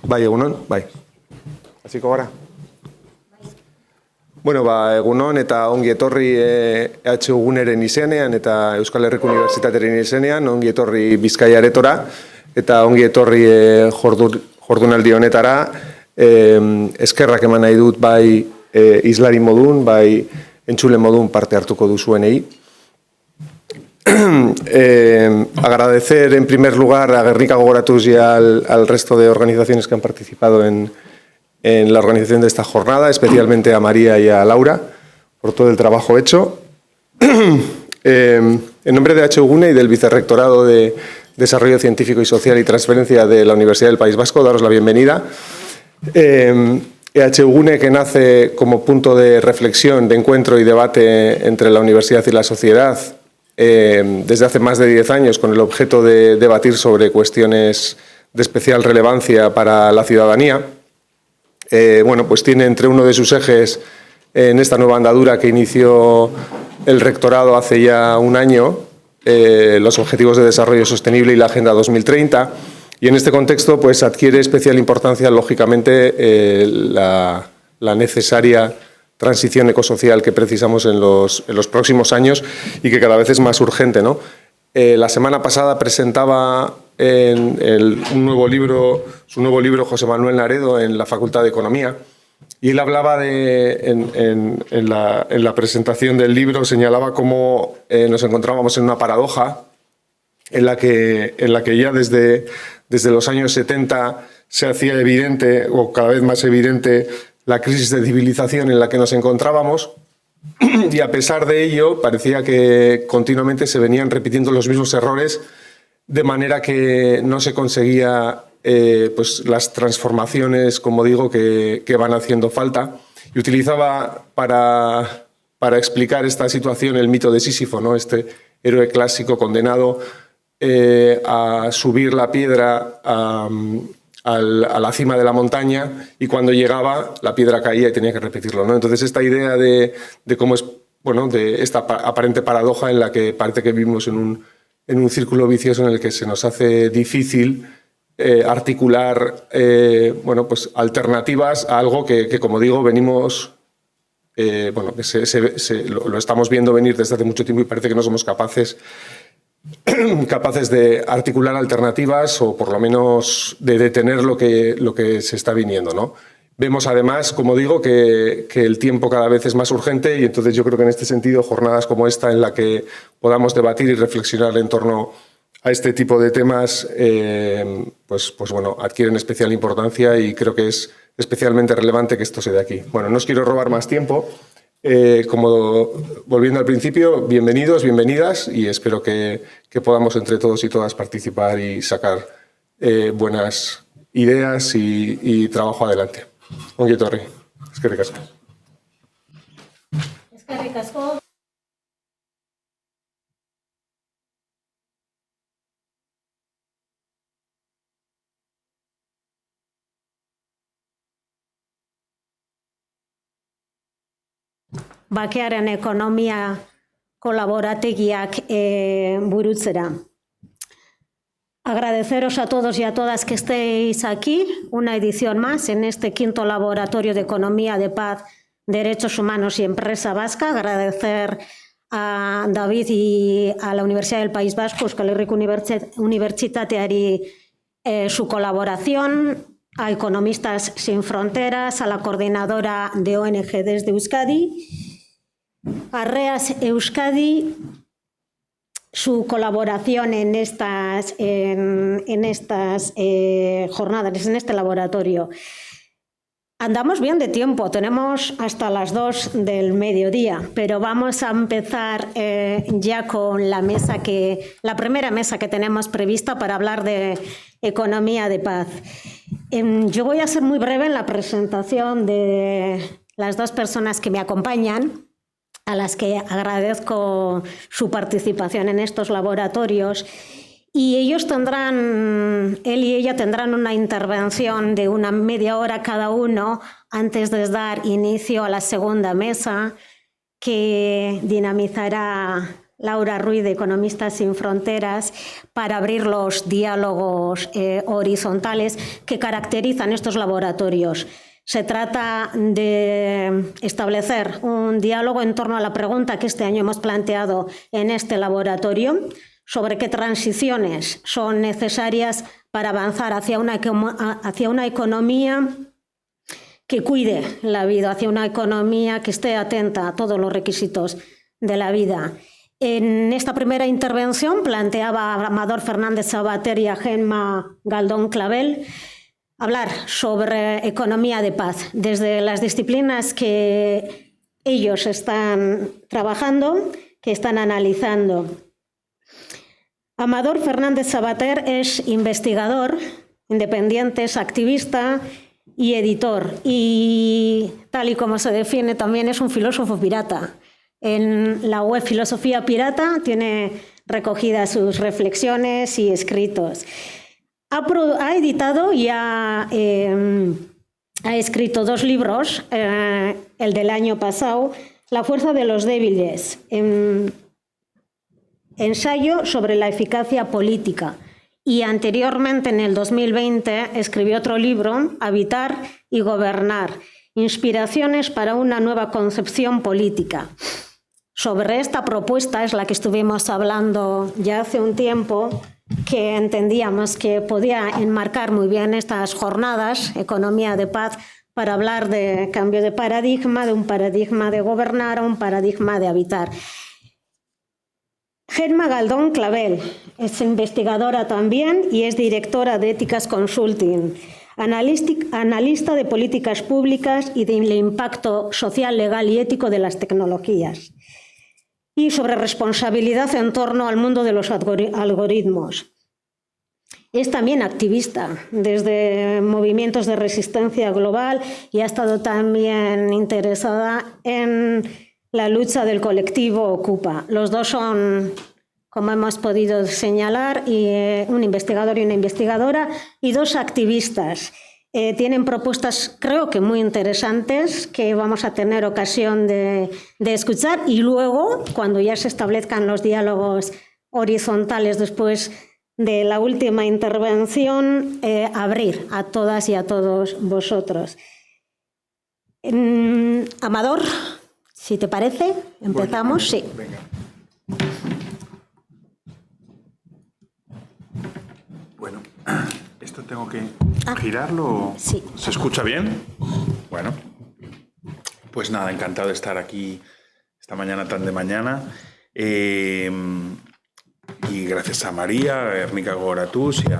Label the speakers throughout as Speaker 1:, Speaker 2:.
Speaker 1: Bai, egunon, bai. Hasiko gara. Bueno, egunon eta ongi etorri EHU Guneren izenean eta Euskal Herriko Unibertsitatearen izenean, ongi etorri Bizkaia Aretora eta ongi etorri jardunaldi honetara. Eskerrak eman nahi dut bai islari modun, bai entzule modun parte hartuko duzuenei. Agradecer en primer lugar a Gernika Gogoratuz y al resto de organizaciones que han participado en la organización de esta jornada, especialmente a María y a Laura por todo el trabajo hecho. En nombre de EHU Gune y del Vicerrectorado de Desarrollo Científico y Social y Transferencia de la Universidad del País Vasco, daros la bienvenida. EHU Gune, que nace como punto de reflexión, de encuentro y debate entre la universidad y la sociedad, desde hace más de 10 años con el objeto de debatir sobre cuestiones de especial relevancia para la ciudadanía. Bueno, pues tiene entre uno de sus ejes en esta nueva andadura que inició el rectorado hace ya un año, los Objetivos de Desarrollo Sostenible y la Agenda 2030, y en este contexto pues adquiere especial importancia, lógicamente, la necesaria transición ecosocial que precisamos en los próximos años y que cada vez es más urgente, ¿no? La semana pasada presentaba su nuevo libro José Manuel Naredo en la Facultad de Economía, y él hablaba en la presentación del libro, señalaba cómo nos encontrábamos en una paradoja en la que ya desde los años 70 se hacía evidente, o cada vez más evidente, la crisis de civilización en la que nos encontrábamos, y a pesar de ello parecía que continuamente se venían repitiendo los mismos errores, de manera que no se conseguía pues las transformaciones, como digo, que van haciendo falta. Y utilizaba para explicar esta situación el mito de Sísifo, ¿no? Este héroe clásico condenado a subir la piedra a la cima de la montaña, y cuando llegaba la piedra caía y tenía que repetirlo, ¿no? Entonces esta idea de cómo es, bueno, de esta aparente paradoja en la que parece que vivimos en un círculo vicioso en el que se nos hace difícil articular bueno, pues alternativas a algo que como digo, venimos bueno, que lo estamos viendo venir desde hace mucho tiempo, y parece que no somos capaces de articular alternativas, o por lo menos de detener lo que se está viniendo, ¿no? Vemos además, como digo, que el tiempo cada vez es más urgente, y entonces yo creo que en este sentido jornadas como esta, en la que podamos debatir y reflexionar en torno a este tipo de temas, pues bueno, adquieren especial importancia, y creo que es especialmente relevante que esto se dé aquí. Bueno, no os quiero robar más tiempo. Como volviendo al principio, bienvenidos, bienvenidas, y espero que podamos entre todos y todas participar y sacar buenas ideas y trabajo adelante. Ongi etorri. Eskerrik asko.
Speaker 2: Eskerrik asko. Bakearen ekonomia kolaborategiak burutzera. Agradeceros a todos y a todas que estéis aquí, una edición más en este 5º Laboratorio de Economía de Paz, Derechos Humanos y Empresa Vasca. Agradecer a David y a la Universidad del País Vasco, Euskal Herriko Unibertsitateari, su colaboración, a Economistas Sin Fronteras, a la coordinadora de ONG desde Euskadi, a REAS Euskadi, su colaboración en estas jornadas, en este laboratorio. Andamos bien de tiempo, tenemos hasta las 2 del mediodía, pero vamos a empezar ya con la primera mesa que tenemos prevista para hablar de economía de paz. Yo voy a ser muy breve en la presentación de las 2 personas que me acompañan, a las que agradezco su participación en estos laboratorios, y él y ella tendrán una intervención de una media hora cada uno antes de dar inicio a la segunda mesa, que dinamizará Laura Ruiz, de Economistas Sin Fronteras, para abrir los diálogos horizontales que caracterizan estos laboratorios. Se trata de establecer un diálogo en torno a la pregunta que este año hemos planteado en este laboratorio sobre qué transiciones son necesarias para avanzar hacia una economía que cuide la vida, hacia una economía que esté atenta a todos los requisitos de la vida. En esta primera intervención planteaba a Amador Fernández Sabater y a Gemma Galdón Clavel hablar sobre economía de paz desde las disciplinas que ellos están trabajando, que están analizando. Amador Fernández Sabater es investigador independiente, es activista y editor, y tal y como se define también es un filósofo pirata. En la web Filosofía Pirata tiene recogidas sus reflexiones y escritos. Ha editado y ha escrito 2 libros, el del año pasado, La fuerza de los débiles, ensayo sobre la eficacia política, y anteriormente, en el 2020, escribió otro libro, Habitar y Gobernar, inspiraciones para una nueva concepción política. Sobre esta propuesta es la que estuvimos hablando ya hace un tiempo, que entendíamos que podía enmarcar muy bien estas jornadas, Economía de Paz, para hablar de cambio de paradigma, de un paradigma de gobernar a un paradigma de habitar. Gemma Galdón Clavel es investigadora también y es directora de Éticas Consulting, analista de políticas públicas y del impacto social, legal y ético de las tecnologías. Y sobre responsabilidad en torno al mundo de los algoritmos. Es también activista desde movimientos de resistencia global y ha estado también interesada en la lucha del colectivo Ocupa. Los dos son, como hemos podido señalar, un investigador y una investigadora, y 2 activistas. Tienen propuestas, creo que muy interesantes, que vamos a tener ocasión de escuchar, y luego, cuando ya se establezcan los diálogos horizontales después de la última intervención, abrir a todas y a todos vosotros. Amador, si te parece, empezamos. Sí.
Speaker 3: Venga. Bueno, ¿esto tengo que girarlo?
Speaker 2: Sí.
Speaker 3: ¿Se escucha bien? Bueno, pues nada, encantado de estar aquí esta mañana tan de mañana. Y gracias a María, a Ernika Gogoratús y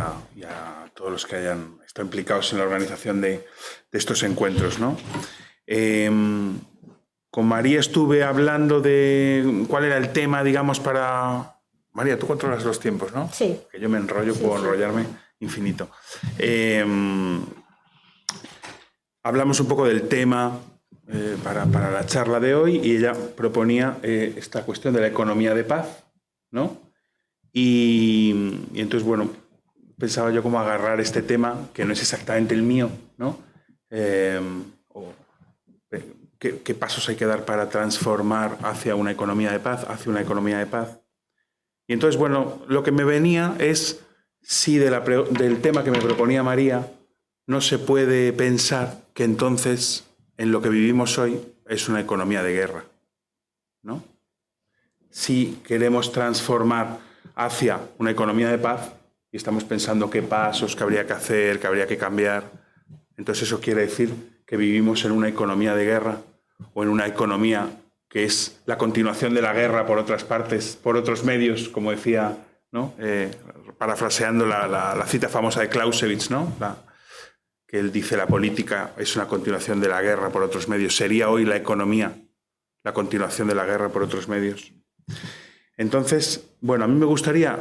Speaker 3: a todos los que hayan estado implicados en la organización de estos encuentros, ¿no? Con María estuve hablando de cuál era el tema, digamos, para... María, tú controlas los tiempos, ¿no?
Speaker 2: Sí.
Speaker 3: Que yo me enrollo, puedo enrollarme infinito. Hablamos un poco del tema para la charla de hoy, y ella proponía esta cuestión de la economía de paz, ¿no? Y entonces, bueno, pensaba yo cómo agarrar este tema, que no es exactamente el mío, ¿no? ¿Qué pasos hay que dar para transformar hacia una economía de paz, Y entonces, bueno, lo que me venía es si del tema que me proponía María no se puede pensar que entonces en lo que vivimos hoy es una economía de guerra, ¿no? Si queremos transformar hacia una economía de paz y estamos pensando qué pasos que habría que hacer, que habría que cambiar, entonces eso quiere decir que vivimos en una economía de guerra, o en una economía que es la continuación de la guerra por otras partes, por otros medios, como decía, ¿no? Parafraseando la cita famosa de Clausewitz, ¿no? Que él dice: la política es una continuación de la guerra por otros medios. ¿Sería hoy la economía la continuación de la guerra por otros medios? Entonces, bueno, a mí me gustaría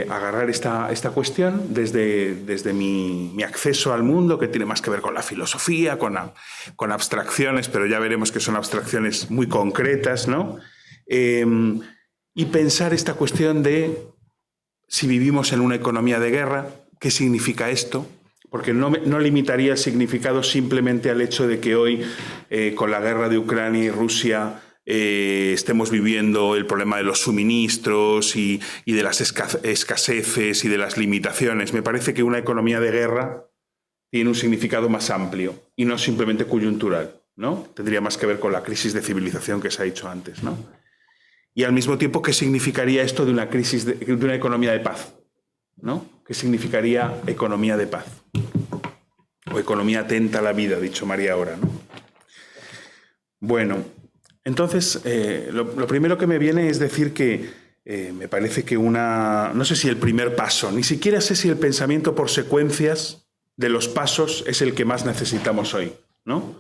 Speaker 3: agarrar esta cuestión desde mi acceso al mundo, que tiene más que ver con la filosofía, con abstracciones, pero ya veremos que son abstracciones muy concretas, ¿no? Y pensar esta cuestión de si vivimos en una economía de guerra, ¿qué significa esto? Porque no limitaría el significado simplemente al hecho de que hoy, con la guerra de Ucrania y Rusia, estemos viviendo el problema de los suministros y de las escaseces y de las limitaciones. Me parece que una economía de guerra tiene un significado más amplio y no simplemente coyuntural, ¿no? Tendría más que ver con la crisis de civilización que se ha dicho antes, ¿no? Y al mismo tiempo, ¿qué significaría esto de una crisis de una economía de paz, ¿no? ¿Qué significaría economía de paz? O economía atenta a la vida, ha dicho María ahora, ¿no? Bueno, entonces, lo primero que me viene es decir que me parece que no sé si el primer paso, ni siquiera sé si el pensamiento por secuencias de los pasos es el que más necesitamos hoy, ¿no?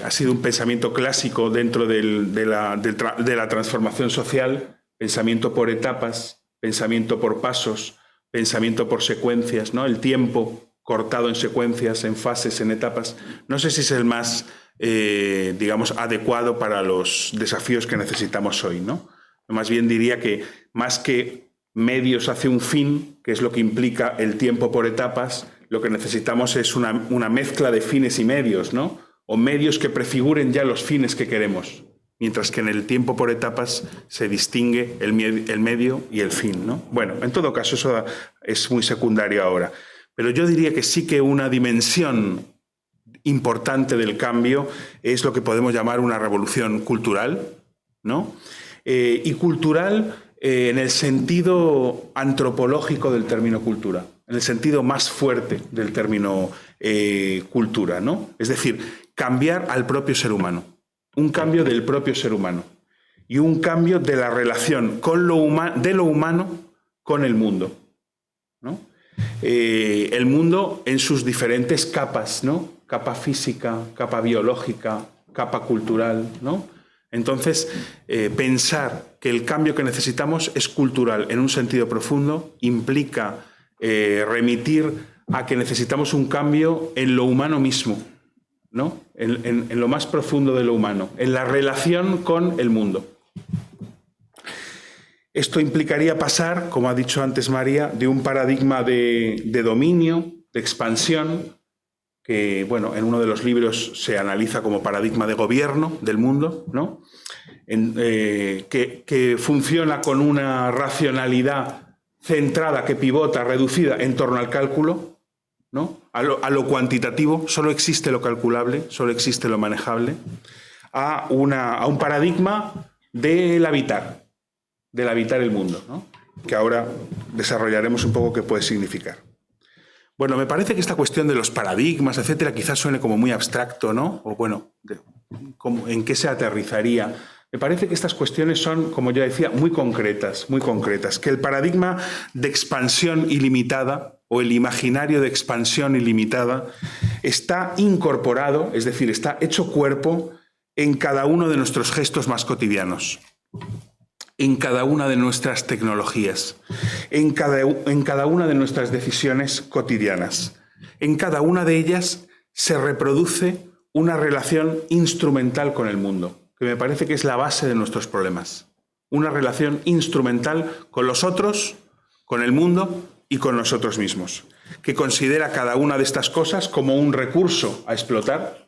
Speaker 3: Ha sido un pensamiento clásico dentro de la transformación social, pensamiento por etapas, pensamiento por pasos, pensamiento por secuencias, ¿no? El tiempo cortado en secuencias, en fases, en etapas. No sé si es el más, digamos, adecuado para los desafíos que necesitamos hoy, ¿no? Más bien diría que más que medios hacia un fin, que es lo que implica el tiempo por etapas, lo que necesitamos es una mezcla de fines y medios, ¿no? O medios que prefiguren ya los fines que queremos, mientras que en el tiempo por etapas se distingue el medio y el fin, ¿no? Bueno, en todo caso, eso es muy secundario ahora. Pero yo diría que sí que una dimensión importante del cambio es lo que podemos llamar una revolución cultural, ¿no? Y cultural en el sentido antropológico del término cultura, en el sentido más fuerte del término cultura, ¿no? Es decir, cambiar al propio ser humano, un cambio del propio ser humano y un cambio de la relación de lo humano con el mundo, ¿no? El mundo en sus diferentes capas, ¿no? Capa física, capa biológica, capa cultural, ¿no? Entonces, pensar que el cambio que necesitamos es cultural en un sentido profundo implica remitir a que necesitamos un cambio en lo humano mismo, ¿no? En lo más profundo de lo humano, en la relación con el mundo. Esto implicaría pasar, como ha dicho antes María, de un paradigma de dominio, de expansión, que, bueno, en uno de los libros se analiza como paradigma de gobierno del mundo, ¿no? Que funciona con una racionalidad centrada, que pivota, reducida en torno al cálculo, ¿no? A lo cuantitativo, solo existe lo calculable, solo existe lo manejable, a un paradigma del habitar el mundo, ¿no? Que ahora desarrollaremos un poco qué puede significar. Bueno, me parece que esta cuestión de los paradigmas, etcétera, quizás suene como muy abstracto, ¿no? O bueno, ¿en qué se aterrizaría? Me parece que estas cuestiones son, como ya decía, muy concretas, que el paradigma de expansión ilimitada o el imaginario de expansión ilimitada está incorporado, es decir, está hecho cuerpo en cada uno de nuestros gestos más cotidianos, en cada una de nuestras tecnologías, en cada una de nuestras decisiones cotidianas. En cada una de ellas se reproduce una relación instrumental con el mundo, que me parece que es la base de nuestros problemas. Una relación instrumental con los otros, con el mundo y con nosotros mismos, que considera cada una de estas cosas como un recurso a explotar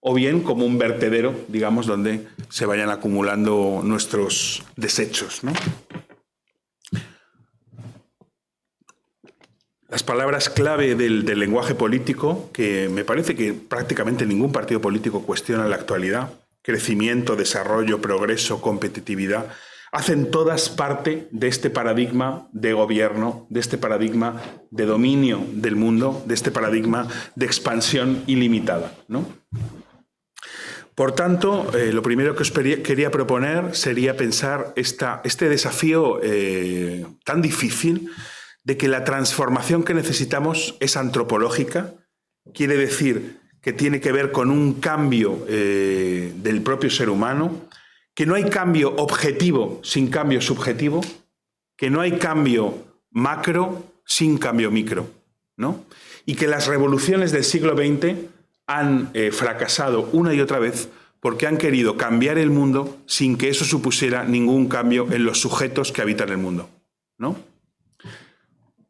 Speaker 3: o bien como un vertedero, digamos, donde se vayan acumulando nuestros desechos, ¿no? Las palabras clave del lenguaje político, que me parece que prácticamente ningún partido político cuestiona en la actualidad, crecimiento, desarrollo, progreso, competitividad, hacen todas parte de este paradigma de gobierno, de este paradigma de dominio del mundo, de este paradigma de expansión ilimitada, ¿no? Por tanto, lo primero que os quería proponer sería pensar este desafío tan difícil de que la transformación que necesitamos es antropológica, quiere decir que tiene que ver con un cambio del propio ser humano, que no hay cambio objetivo sin cambio subjetivo, que no hay cambio macro sin cambio micro, ¿no? Y que las revoluciones del siglo XX han fracasado una y otra vez porque han querido cambiar el mundo sin que eso supusiera ningún cambio en los sujetos que habitan el mundo, ¿no?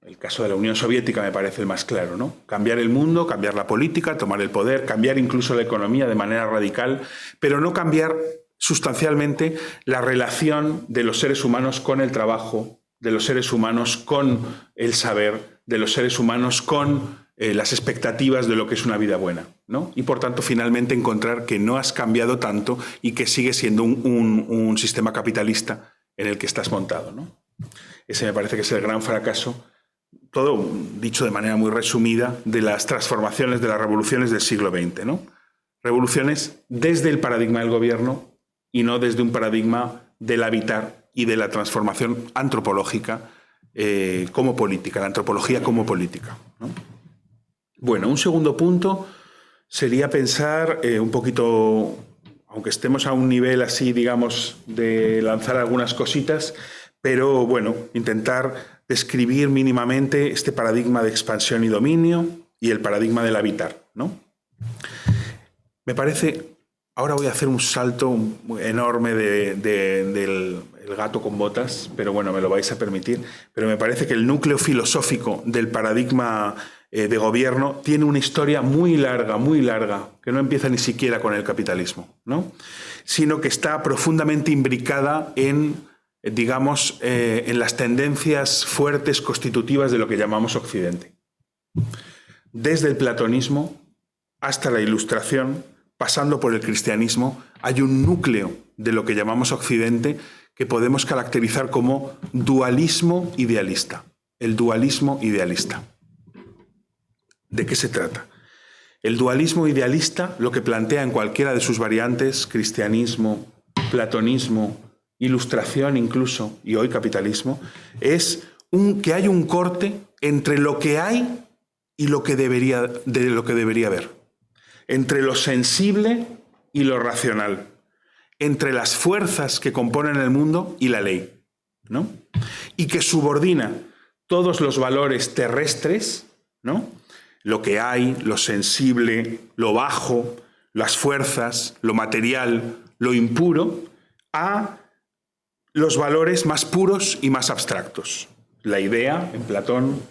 Speaker 3: El caso de la Unión Soviética me parece el más claro, ¿no? Cambiar el mundo, cambiar la política, tomar el poder, cambiar incluso la economía de manera radical, pero no cambiar sustancialmente la relación de los seres humanos con el trabajo, de los seres humanos con el saber, de los seres humanos con las expectativas de lo que es una vida buena, ¿no? Y por tanto, finalmente encontrar que no has cambiado tanto y que sigue siendo un sistema capitalista en el que estás montado, ¿no? Ese me parece que es el gran fracaso, todo dicho de manera muy resumida, de las transformaciones, de las revoluciones del siglo XX, ¿no? Revoluciones desde el paradigma del gobierno y no desde un paradigma del habitar y de la transformación antropológica como política, la antropología como política, ¿no? Bueno, un segundo punto sería pensar un poquito, aunque estemos a un nivel así, digamos, de lanzar algunas cositas, pero bueno, intentar describir mínimamente este paradigma de expansión y dominio y el paradigma del habitar, ¿no? Me parece, ahora voy a hacer un salto enorme del gato con botas, pero bueno, me lo vais a permitir, pero me parece que el núcleo filosófico del paradigma de gobierno tiene una historia muy larga, que no empieza ni siquiera con el capitalismo, ¿no? Sino que está profundamente imbricada en, digamos, en las tendencias fuertes constitutivas de lo que llamamos Occidente. Desde el platonismo hasta la Ilustración, pasando por el cristianismo, hay un núcleo de lo que llamamos Occidente que podemos caracterizar como dualismo idealista. El dualismo idealista. ¿De qué se trata? El dualismo idealista lo que plantea en cualquiera de sus variantes, cristianismo, platonismo, Ilustración incluso, y hoy capitalismo, es que hay un corte entre lo que hay y lo que debería haber. Entre lo sensible y lo racional. Entre las fuerzas que componen el mundo y la ley, ¿no? Y que subordina todos los valores terrestres, ¿no? Lo que hay, lo sensible, lo bajo, las fuerzas, lo material, lo impuro, a los valores más puros y más abstractos. La idea, en Platón,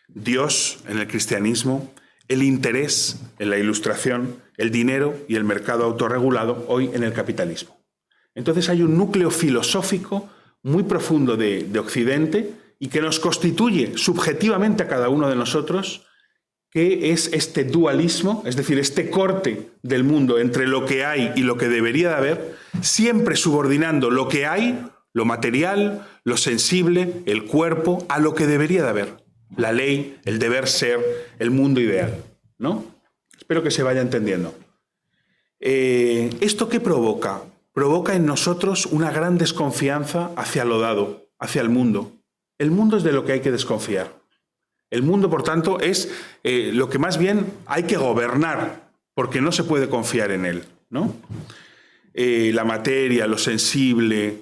Speaker 3: Dios, en el cristianismo, el interés, en la Ilustración, el dinero y el mercado autorregulado, hoy en el capitalismo. Entonces hay un núcleo filosófico muy profundo de Occidente y que nos constituye subjetivamente a cada uno de nosotros, que es este dualismo, es decir, este corte del mundo entre lo que hay y lo que debería de haber, siempre subordinando lo que hay, lo material, lo sensible, el cuerpo, a lo que debería de haber. La ley, el deber ser, el mundo ideal, ¿no? Espero que se vaya entendiendo. ¿Esto qué provoca? Provoca en nosotros una gran desconfianza hacia lo dado, hacia el mundo. El mundo es de lo que hay que desconfiar. El mundo, por tanto, es lo que más bien hay que gobernar, porque no se puede confiar en él, ¿no? La materia, lo sensible,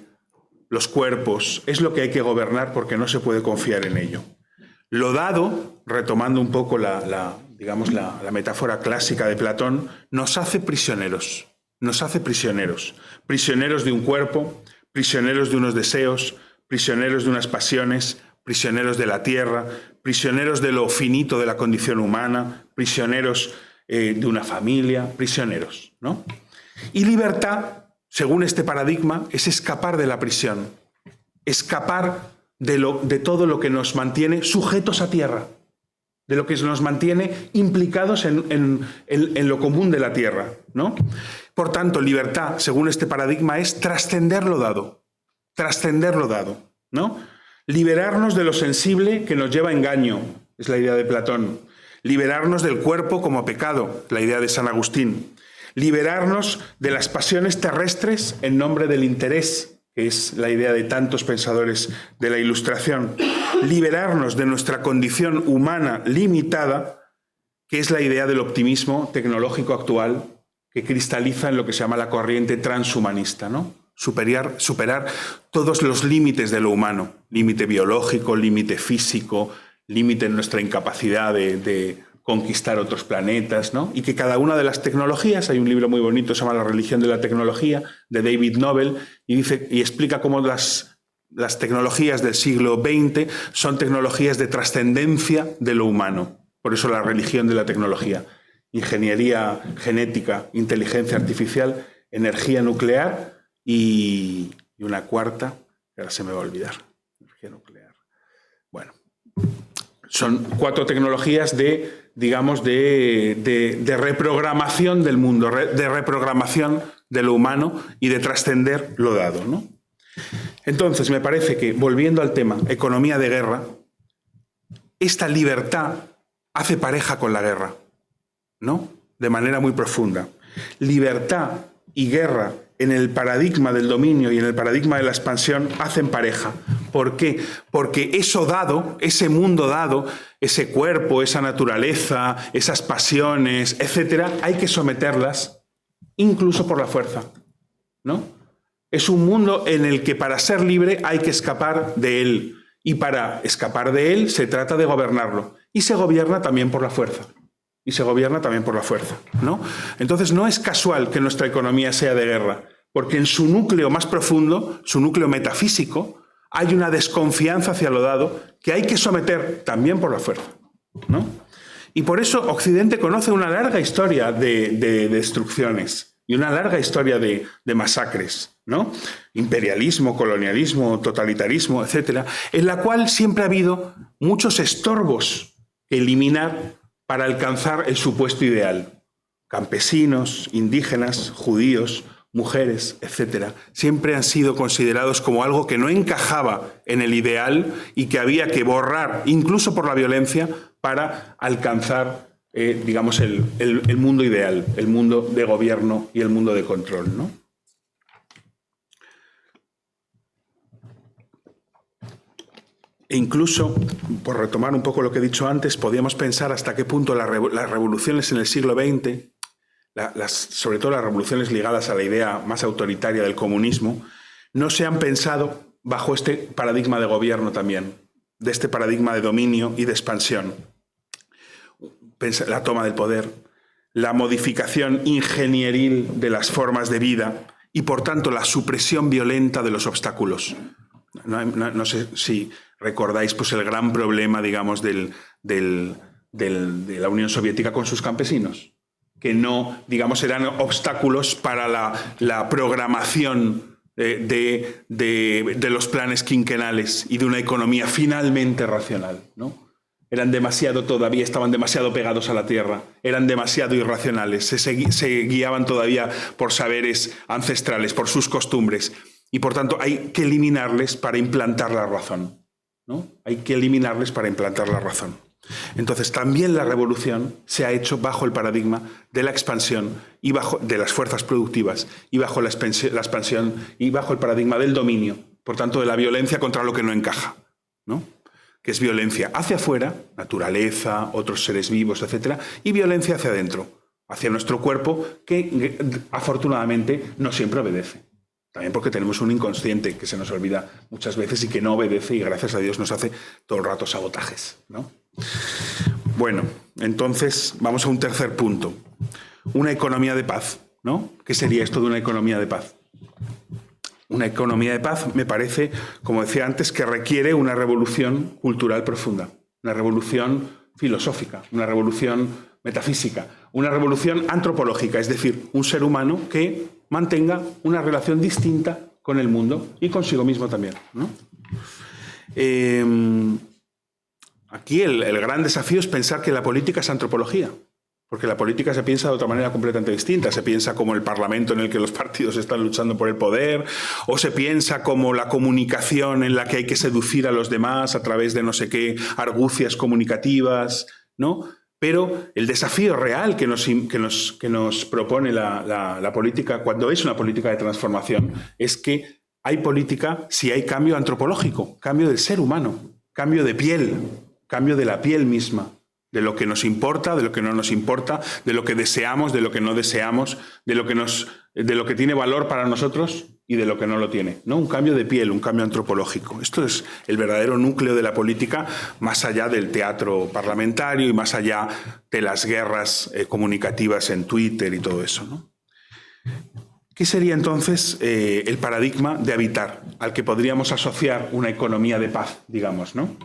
Speaker 3: los cuerpos, es lo que hay que gobernar porque no se puede confiar en ello. Lo dado, retomando un poco la metáfora clásica de Platón, nos hace prisioneros. Nos hace prisioneros. Prisioneros de un cuerpo, prisioneros de unos deseos, prisioneros de unas pasiones, prisioneros de la tierra, prisioneros de lo finito de la condición humana, prisioneros de una familia, prisioneros, ¿no? Y libertad, según este paradigma, es escapar de la prisión, escapar de todo lo que nos mantiene sujetos a tierra, de lo que nos mantiene implicados en lo común de la tierra, ¿no? Por tanto, libertad, según este paradigma, es trascender lo dado, ¿no? Liberarnos de lo sensible que nos lleva a engaño, es la idea de Platón. Liberarnos del cuerpo como pecado, la idea de San Agustín. Liberarnos de las pasiones terrestres en nombre del interés, que es la idea de tantos pensadores de la Ilustración. Liberarnos de nuestra condición humana limitada, que es la idea del optimismo tecnológico actual, que cristaliza en lo que se llama la corriente transhumanista, ¿no? Superar todos los límites de lo humano, límite biológico, límite físico, límite en nuestra incapacidad de conquistar otros planetas, ¿no? Y que cada una de las tecnologías, hay un libro muy bonito, se llama La religión de la tecnología, de David Nobel, y explica cómo las tecnologías del siglo XX son tecnologías de trascendencia de lo humano. Por eso la religión de la tecnología. Ingeniería genética, inteligencia artificial, energía nuclear y una cuarta, que ahora se me va a olvidar, energía nuclear. Bueno, son 4 tecnologías de reprogramación del mundo, de reprogramación de lo humano y de trascender lo dado, ¿no? Entonces, me parece que, volviendo al tema, economía de guerra, esta libertad hace pareja con la guerra, ¿no? De manera muy profunda. Libertad y guerra en el paradigma del dominio y en el paradigma de la expansión hacen pareja. ¿Por qué? Porque eso dado, ese mundo dado, ese cuerpo, esa naturaleza, esas pasiones, etcétera, hay que someterlas incluso por la fuerza, ¿no? Es un mundo en el que para ser libre hay que escapar de él. Y para escapar de él se trata de gobernarlo. Y se gobierna también por la fuerza. Y se gobierna también por la fuerza, ¿no? Entonces no es casual que nuestra economía sea de guerra, porque en su núcleo más profundo, su núcleo metafísico, hay una desconfianza hacia lo dado que hay que someter también por la fuerza, ¿no? Y por eso Occidente conoce una larga historia de destrucciones y una larga historia de masacres, ¿no? Imperialismo, colonialismo, totalitarismo, etcétera, en la cual siempre ha habido muchos estorbos que eliminar para alcanzar el supuesto ideal. Campesinos, indígenas, judíos, mujeres, etcétera, siempre han sido considerados como algo que no encajaba en el ideal y que había que borrar, incluso por la violencia, para alcanzar, digamos, el mundo ideal, el mundo de gobierno y el mundo de control, ¿no? E incluso, por retomar un poco lo que he dicho antes, podíamos pensar hasta qué punto las revoluciones en el siglo XX, sobre todo las revoluciones ligadas a la idea más autoritaria del comunismo, no se han pensado bajo este paradigma de gobierno también, de este paradigma de dominio y de expansión. La toma del poder, la modificación ingenieril de las formas de vida y, por tanto, la supresión violenta de los obstáculos. No sé si recordáis pues, el gran problema, digamos, de la Unión Soviética con sus campesinos, que no, digamos, eran obstáculos para la programación de los planes quinquenales y de una economía finalmente racional, ¿no? Estaban demasiado pegados a la tierra, eran demasiado irracionales, se guiaban todavía por saberes ancestrales, por sus costumbres, y por tanto hay que eliminarles para implantar la razón, ¿no? Hay que eliminarles para implantar la razón. Entonces también la revolución se ha hecho bajo el paradigma de la expansión y bajo de las fuerzas productivas y bajo la expansión y bajo el paradigma del dominio, por tanto de la violencia contra lo que no encaja, ¿no? Que es violencia hacia afuera, naturaleza, otros seres vivos, etcétera, y violencia hacia adentro, hacia nuestro cuerpo, que afortunadamente no siempre obedece. También porque tenemos un inconsciente que se nos olvida muchas veces y que no obedece y gracias a Dios nos hace todo el rato sabotajes, ¿no? Bueno, entonces vamos a un tercer punto. Una economía de paz, ¿no? ¿Qué sería esto de una economía de paz? Una economía de paz me parece, como decía antes, que requiere una revolución cultural profunda, una revolución filosófica, una revolución metafísica, una revolución antropológica, es decir, un ser humano que mantenga una relación distinta con el mundo y consigo mismo también, ¿no? Aquí el gran desafío es pensar que la política es antropología, porque la política se piensa de otra manera completamente distinta. Se piensa como el parlamento en el que los partidos están luchando por el poder, o se piensa como la comunicación en la que hay que seducir a los demás a través de no sé qué argucias comunicativas, ¿no? Pero el desafío real que nos propone la política, cuando es una política de transformación, es que hay política si hay cambio antropológico, cambio del ser humano, cambio de piel, cambio de la piel misma, de lo que nos importa, de lo que no nos importa, de lo que deseamos, de lo que no deseamos, de lo que tiene valor para nosotros y de lo que no lo tiene, ¿no? Un cambio de piel, un cambio antropológico. Esto es el verdadero núcleo de la política, más allá del teatro parlamentario y más allá de las guerras comunicativas en Twitter y todo eso, ¿no? ¿Qué sería entonces el paradigma de habitar, al que podríamos asociar una economía de paz, digamos, ¿no?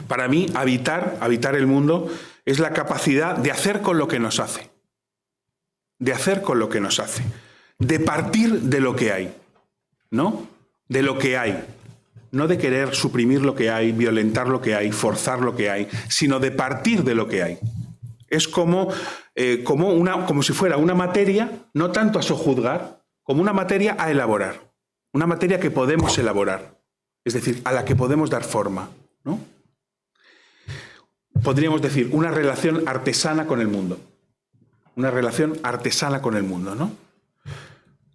Speaker 3: Para mí, habitar el mundo es la capacidad de hacer con lo que nos hace. De hacer con lo que nos hace. de partir de lo que hay, ¿no? De lo que hay. No de querer suprimir lo que hay, violentar lo que hay, forzar lo que hay, sino de partir de lo que hay. Es como si fuera una materia, no tanto a sojuzgar, como una materia a elaborar. Una materia que podemos elaborar, es decir, a la que podemos dar forma, ¿no? Podríamos decir una relación artesana con el mundo. Una relación artesana con el mundo, ¿no?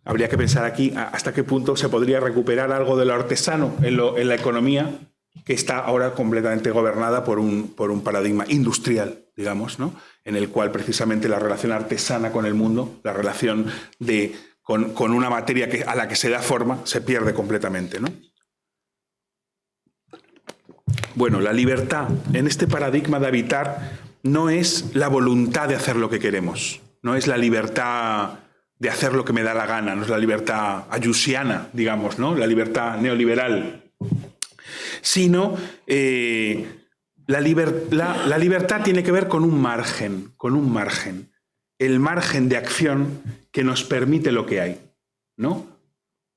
Speaker 3: Habría que pensar aquí hasta qué punto se podría recuperar algo de lo artesano en la economía, que está ahora completamente gobernada por un paradigma industrial, digamos, ¿no? En el cual precisamente la relación artesana con el mundo, la relación con una materia a la que se da forma, se pierde completamente, ¿no? Bueno, la libertad en este paradigma de habitar no es la voluntad de hacer lo que queremos, no es la libertad de hacer lo que me da la gana, no es la libertad ayusiana, digamos, ¿no? La libertad neoliberal, sino la libertad tiene que ver con un margen, el margen de acción que nos permite lo que hay, ¿no?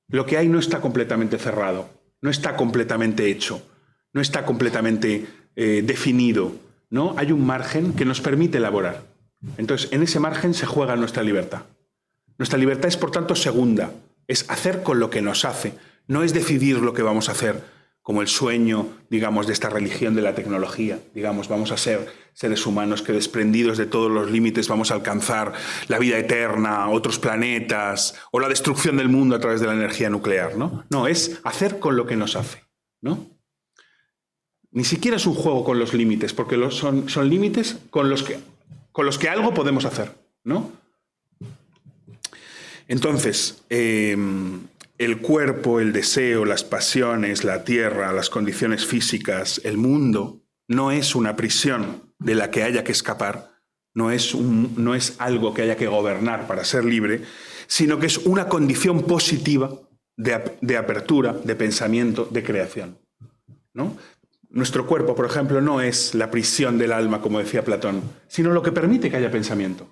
Speaker 3: Lo que hay no está completamente cerrado, no está completamente hecho, no está completamente definido, ¿no? Hay un margen que nos permite elaborar. Entonces, en ese margen se juega nuestra libertad. Nuestra libertad es, por tanto, segunda. Es hacer con lo que nos hace. No es decidir lo que vamos a hacer, como el sueño, digamos, de esta religión de la tecnología. Digamos, vamos a ser seres humanos que, desprendidos de todos los límites, vamos a alcanzar la vida eterna, otros planetas, o la destrucción del mundo a través de la energía nuclear, ¿no? No, es hacer con lo que nos hace, ¿no? Ni siquiera es un juego con los límites, porque son límites con los que algo podemos hacer, ¿no? Entonces, el cuerpo, el deseo, las pasiones, la tierra, las condiciones físicas, el mundo, no es una prisión de la que haya que escapar, no es algo que haya que gobernar para ser libre, sino que es una condición positiva de apertura, de pensamiento, de creación, ¿no? Nuestro cuerpo, por ejemplo, no es la prisión del alma, como decía Platón, sino lo que permite que haya pensamiento.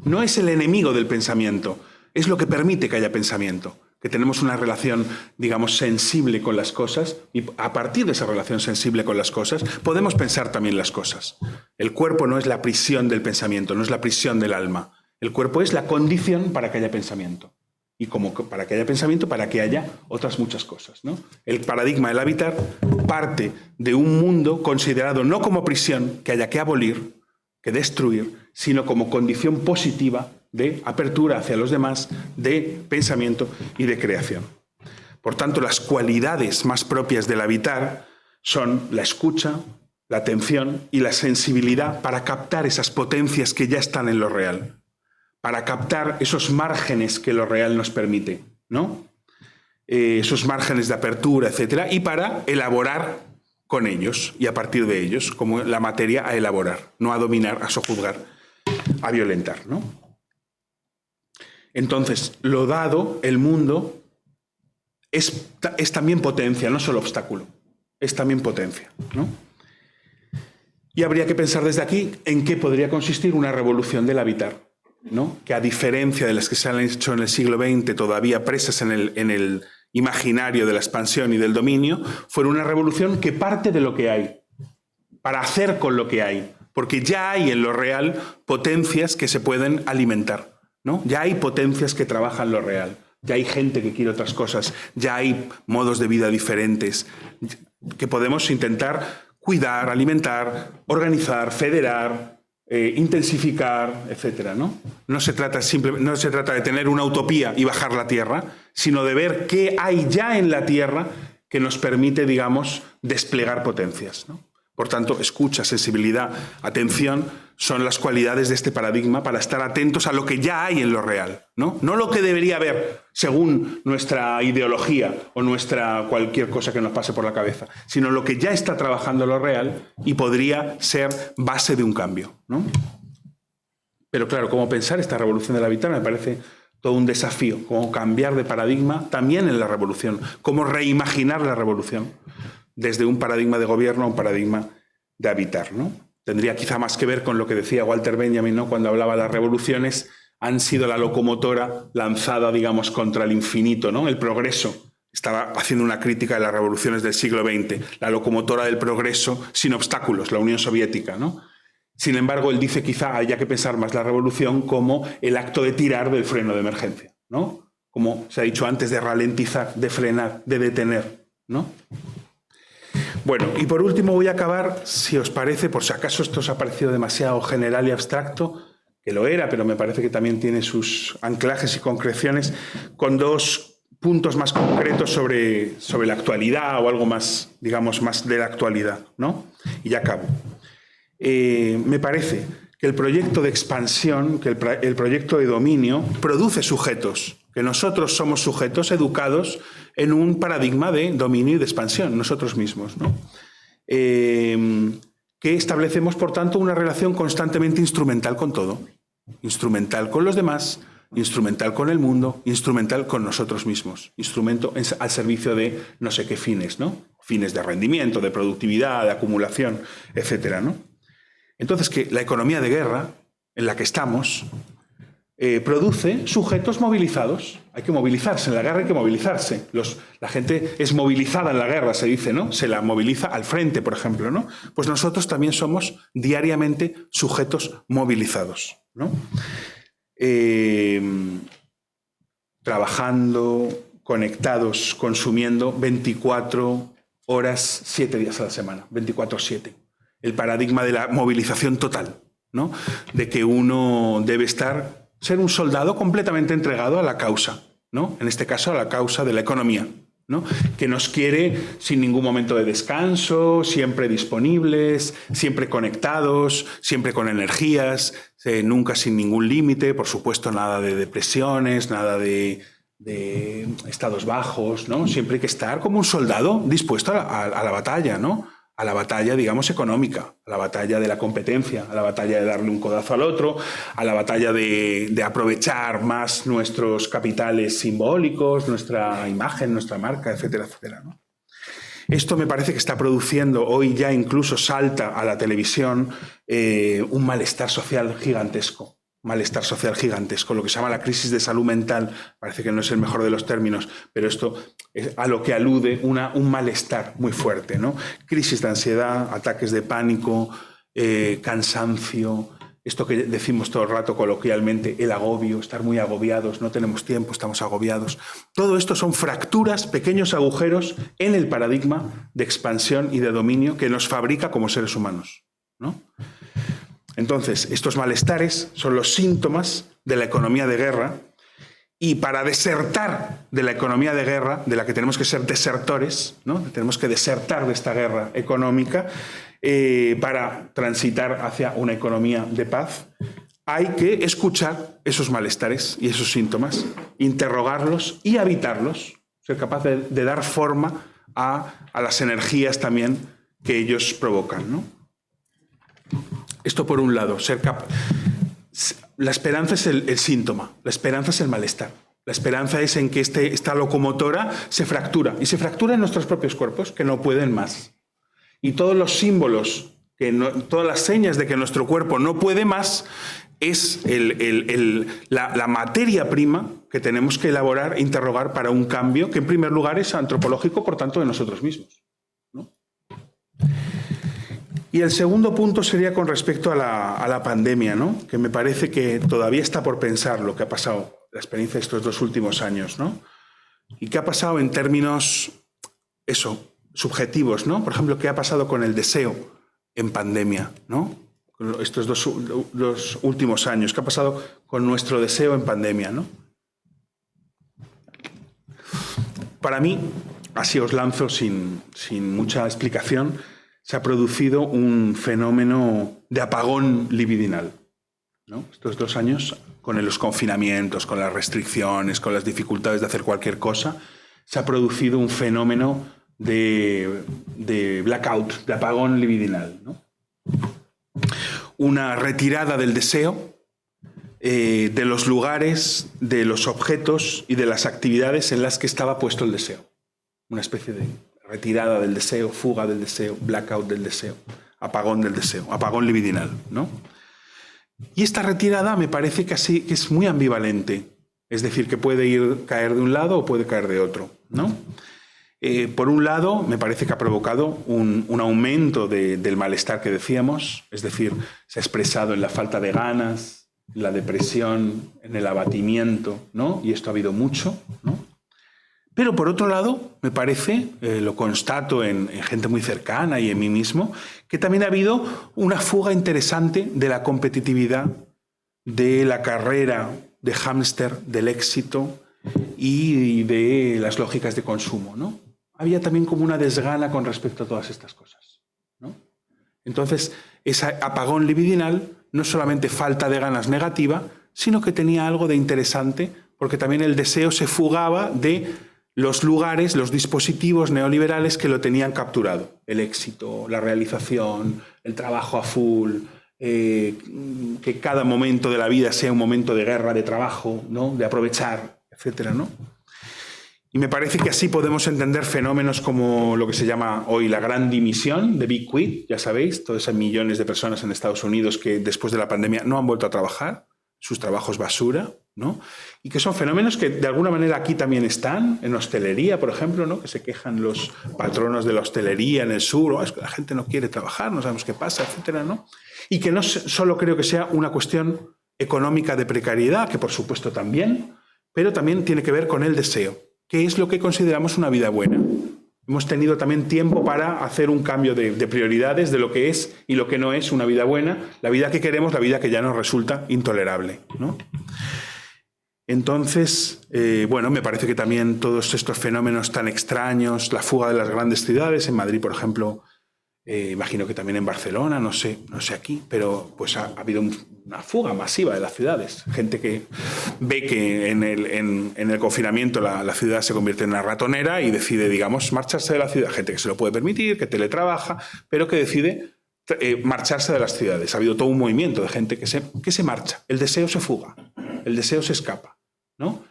Speaker 3: No es el enemigo del pensamiento, es lo que permite que haya pensamiento, que tenemos una relación, digamos, sensible con las cosas, y a partir de esa relación sensible con las cosas podemos pensar también las cosas. El cuerpo no es la prisión del pensamiento, no es la prisión del alma. El cuerpo es la condición para que haya pensamiento. Y como para que haya pensamiento, para que haya otras muchas cosas, ¿no? El paradigma del habitar parte de un mundo considerado no como prisión que haya que abolir, que destruir, sino como condición positiva de apertura hacia los demás, de pensamiento y de creación. Por tanto, las cualidades más propias del habitar son la escucha, la atención y la sensibilidad para captar esas potencias que ya están en lo real, para captar esos márgenes que lo real nos permite, ¿no? Esos márgenes de apertura, etcétera, y para elaborar con ellos y a partir de ellos, como la materia a elaborar, no a dominar, a sojuzgar, a violentar, ¿no? Entonces, lo dado, el mundo, es también potencia, no solo obstáculo, es también potencia, ¿no? Y habría que pensar desde aquí en qué podría consistir una revolución del habitar, ¿no? Que a diferencia de las que se han hecho en el siglo XX, todavía presas en el imaginario de la expansión y del dominio, fuera una revolución que parte de lo que hay, para hacer con lo que hay, porque ya hay en lo real potencias que se pueden alimentar, ¿no? Ya hay potencias que trabajan lo real, ya hay gente que quiere otras cosas, ya hay modos de vida diferentes que podemos intentar cuidar, alimentar, organizar, federar, intensificar, etcétera, ¿no? No se trata de tener una utopía y bajar la tierra, sino de ver qué hay ya en la tierra que nos permite, digamos, desplegar potencias, ¿no? Por tanto, escucha, sensibilidad, atención son las cualidades de este paradigma para estar atentos a lo que ya hay en lo real, ¿no? No lo que debería haber según nuestra ideología o nuestra cualquier cosa que nos pase por la cabeza, sino lo que ya está trabajando lo real y podría ser base de un cambio, ¿no? Pero claro, cómo pensar esta revolución del habitar me parece todo un desafío, cómo cambiar de paradigma también en la revolución, cómo reimaginar la revolución desde un paradigma de gobierno a un paradigma de habitar, ¿no? Tendría quizá más que ver con lo que decía Walter Benjamin, ¿no? Cuando hablaba de las revoluciones, han sido la locomotora lanzada, digamos, contra el infinito, ¿no? El progreso. Estaba haciendo una crítica de las revoluciones del siglo XX, la locomotora del progreso sin obstáculos, la Unión Soviética, ¿no? Sin embargo, él dice quizá haya que pensar más la revolución como el acto de tirar del freno de emergencia, ¿no? Como se ha dicho antes, de ralentizar, de frenar, de detener, ¿no? Bueno, y por último voy a acabar, si os parece, por si acaso esto os ha parecido demasiado general y abstracto, que lo era, pero me parece que también tiene sus anclajes y concreciones, con dos puntos más concretos sobre la actualidad o algo más, digamos, más de la actualidad, ¿no? Y ya acabo. Me parece que el proyecto de expansión, que el proyecto de dominio, produce sujetos, que nosotros somos sujetos educados en un paradigma de dominio y de expansión, nosotros mismos, ¿no? Que establecemos, por tanto, una relación constantemente instrumental con todo. Instrumental con los demás, instrumental con el mundo, instrumental con nosotros mismos. Instrumento al servicio de no sé qué fines, ¿no? Fines de rendimiento, de productividad, de acumulación, etcétera, ¿no? Entonces, que la economía de guerra en la que estamos produce sujetos movilizados. Hay que movilizarse, en la guerra hay que movilizarse. La gente es movilizada en la guerra, se dice, ¿no? Se la moviliza al frente, por ejemplo, ¿no? Pues nosotros también somos diariamente sujetos movilizados, ¿no? Trabajando, conectados, consumiendo 24 horas, 7 días a la semana, 24/7. El paradigma de la movilización total, ¿no? De que uno debe ser un soldado completamente entregado a la causa, ¿no? En este caso, a la causa de la economía, ¿no? Que nos quiere sin ningún momento de descanso, siempre disponibles, siempre conectados, siempre con energías, nunca sin ningún límite, por supuesto, nada de depresiones, nada de estados bajos, ¿no? Siempre hay que estar como un soldado dispuesto a la batalla, ¿no? A la batalla, digamos, económica, a la batalla de la competencia, a la batalla de darle un codazo al otro, a la batalla de aprovechar más nuestros capitales simbólicos, nuestra imagen, nuestra marca, etcétera, etcétera, ¿no? Esto me parece que está produciendo, hoy ya incluso salta a la televisión, un malestar social gigantesco. Malestar social gigantesco, lo que se llama la crisis de salud mental, parece que no es el mejor de los términos, pero esto es a lo que alude un malestar muy fuerte, ¿no? Crisis de ansiedad, ataques de pánico, cansancio, esto que decimos todo el rato coloquialmente, el agobio, estar muy agobiados, no tenemos tiempo, estamos agobiados. Todo esto son fracturas, pequeños agujeros en el paradigma de expansión y de dominio que nos fabrica como seres humanos, ¿no? Entonces, estos malestares son los síntomas de la economía de guerra, y para desertar de la economía de guerra, de la que tenemos que ser desertores, ¿no? Tenemos que desertar de esta guerra económica para transitar hacia una economía de paz, hay que escuchar esos malestares y esos síntomas, interrogarlos y habitarlos, ser capaz de dar forma a las energías también que ellos provocan, ¿no? Esto por un lado, la esperanza es el síntoma, la esperanza es el malestar. La esperanza es en que esta locomotora se fractura, y se fractura en nuestros propios cuerpos, que no pueden más. Y todos los símbolos, todas las señas de que nuestro cuerpo no puede más, es la materia prima que tenemos que elaborar e interrogar para un cambio que en primer lugar es antropológico, por tanto, de nosotros mismos, ¿no? Y el segundo punto sería con respecto a la pandemia, ¿no? Que me parece que todavía está por pensar lo que ha pasado, la experiencia de estos 2 últimos años, ¿no? Y qué ha pasado en términos, subjetivos, ¿no? Por ejemplo, qué ha pasado con el deseo en pandemia, ¿no? Estos dos últimos años, qué ha pasado con nuestro deseo en pandemia, ¿no? Para mí, así os lanzo sin mucha explicación, se ha producido un fenómeno de apagón libidinal, ¿no? Estos 2 años, con los confinamientos, con las restricciones, con las dificultades de hacer cualquier cosa, se ha producido un fenómeno de blackout, de apagón libidinal, ¿no? Una retirada del deseo, de los lugares, de los objetos y de las actividades en las que estaba puesto el deseo. Una especie de retirada del deseo, fuga del deseo, blackout del deseo, apagón del deseo, apagón libidinal, ¿no? Y esta retirada me parece que es muy ambivalente. Es decir, que puede caer de un lado o puede caer de otro, ¿no? Por un lado, me parece que ha provocado un aumento del malestar que decíamos, es decir, se ha expresado en la falta de ganas, en la depresión, en el abatimiento, ¿no? Y esto ha habido mucho, ¿no? Pero por otro lado, me parece, lo constato en gente muy cercana y en mí mismo, que también ha habido una fuga interesante de la competitividad, de la carrera de hámster, del éxito y de las lógicas de consumo, ¿no? Había también como una desgana con respecto a todas estas cosas, ¿no? Entonces, ese apagón libidinal no solamente falta de ganas negativa, sino que tenía algo de interesante, porque también el deseo se fugaba de los lugares, los dispositivos neoliberales que lo tenían capturado. El éxito, la realización, el trabajo a full, que cada momento de la vida sea un momento de guerra, de trabajo, ¿no? De aprovechar, etcétera, ¿no? Y me parece que así podemos entender fenómenos como lo que se llama hoy la gran dimisión, de Big Quit, ya sabéis, todos esos millones de personas en Estados Unidos que después de la pandemia no han vuelto a trabajar, sus trabajos basura, ¿no? Y que son fenómenos que de alguna manera aquí también están, en hostelería, por ejemplo, ¿no? Que se quejan los patronos de la hostelería en el sur, es que la gente no quiere trabajar, no sabemos qué pasa, etcétera, ¿no? Y que no solo creo que sea una cuestión económica de precariedad, que por supuesto también, pero también tiene que ver con el deseo. ¿Qué es lo que consideramos una vida buena? Hemos tenido también tiempo para hacer un cambio de prioridades de lo que es y lo que no es una vida buena, la vida que queremos, la vida que ya nos resulta intolerable, ¿no? Entonces, bueno, me parece que también todos estos fenómenos tan extraños, la fuga de las grandes ciudades, en Madrid, por ejemplo, imagino que también en Barcelona, no sé aquí, pero pues ha habido una fuga masiva de las ciudades. Gente que ve que en el confinamiento la ciudad se convierte en una ratonera y decide, digamos, marcharse de la ciudad. Gente que se lo puede permitir, que teletrabaja, pero que decide marcharse de las ciudades. Ha habido todo un movimiento de gente que se marcha. El deseo se fuga, el deseo se escapa, ¿no?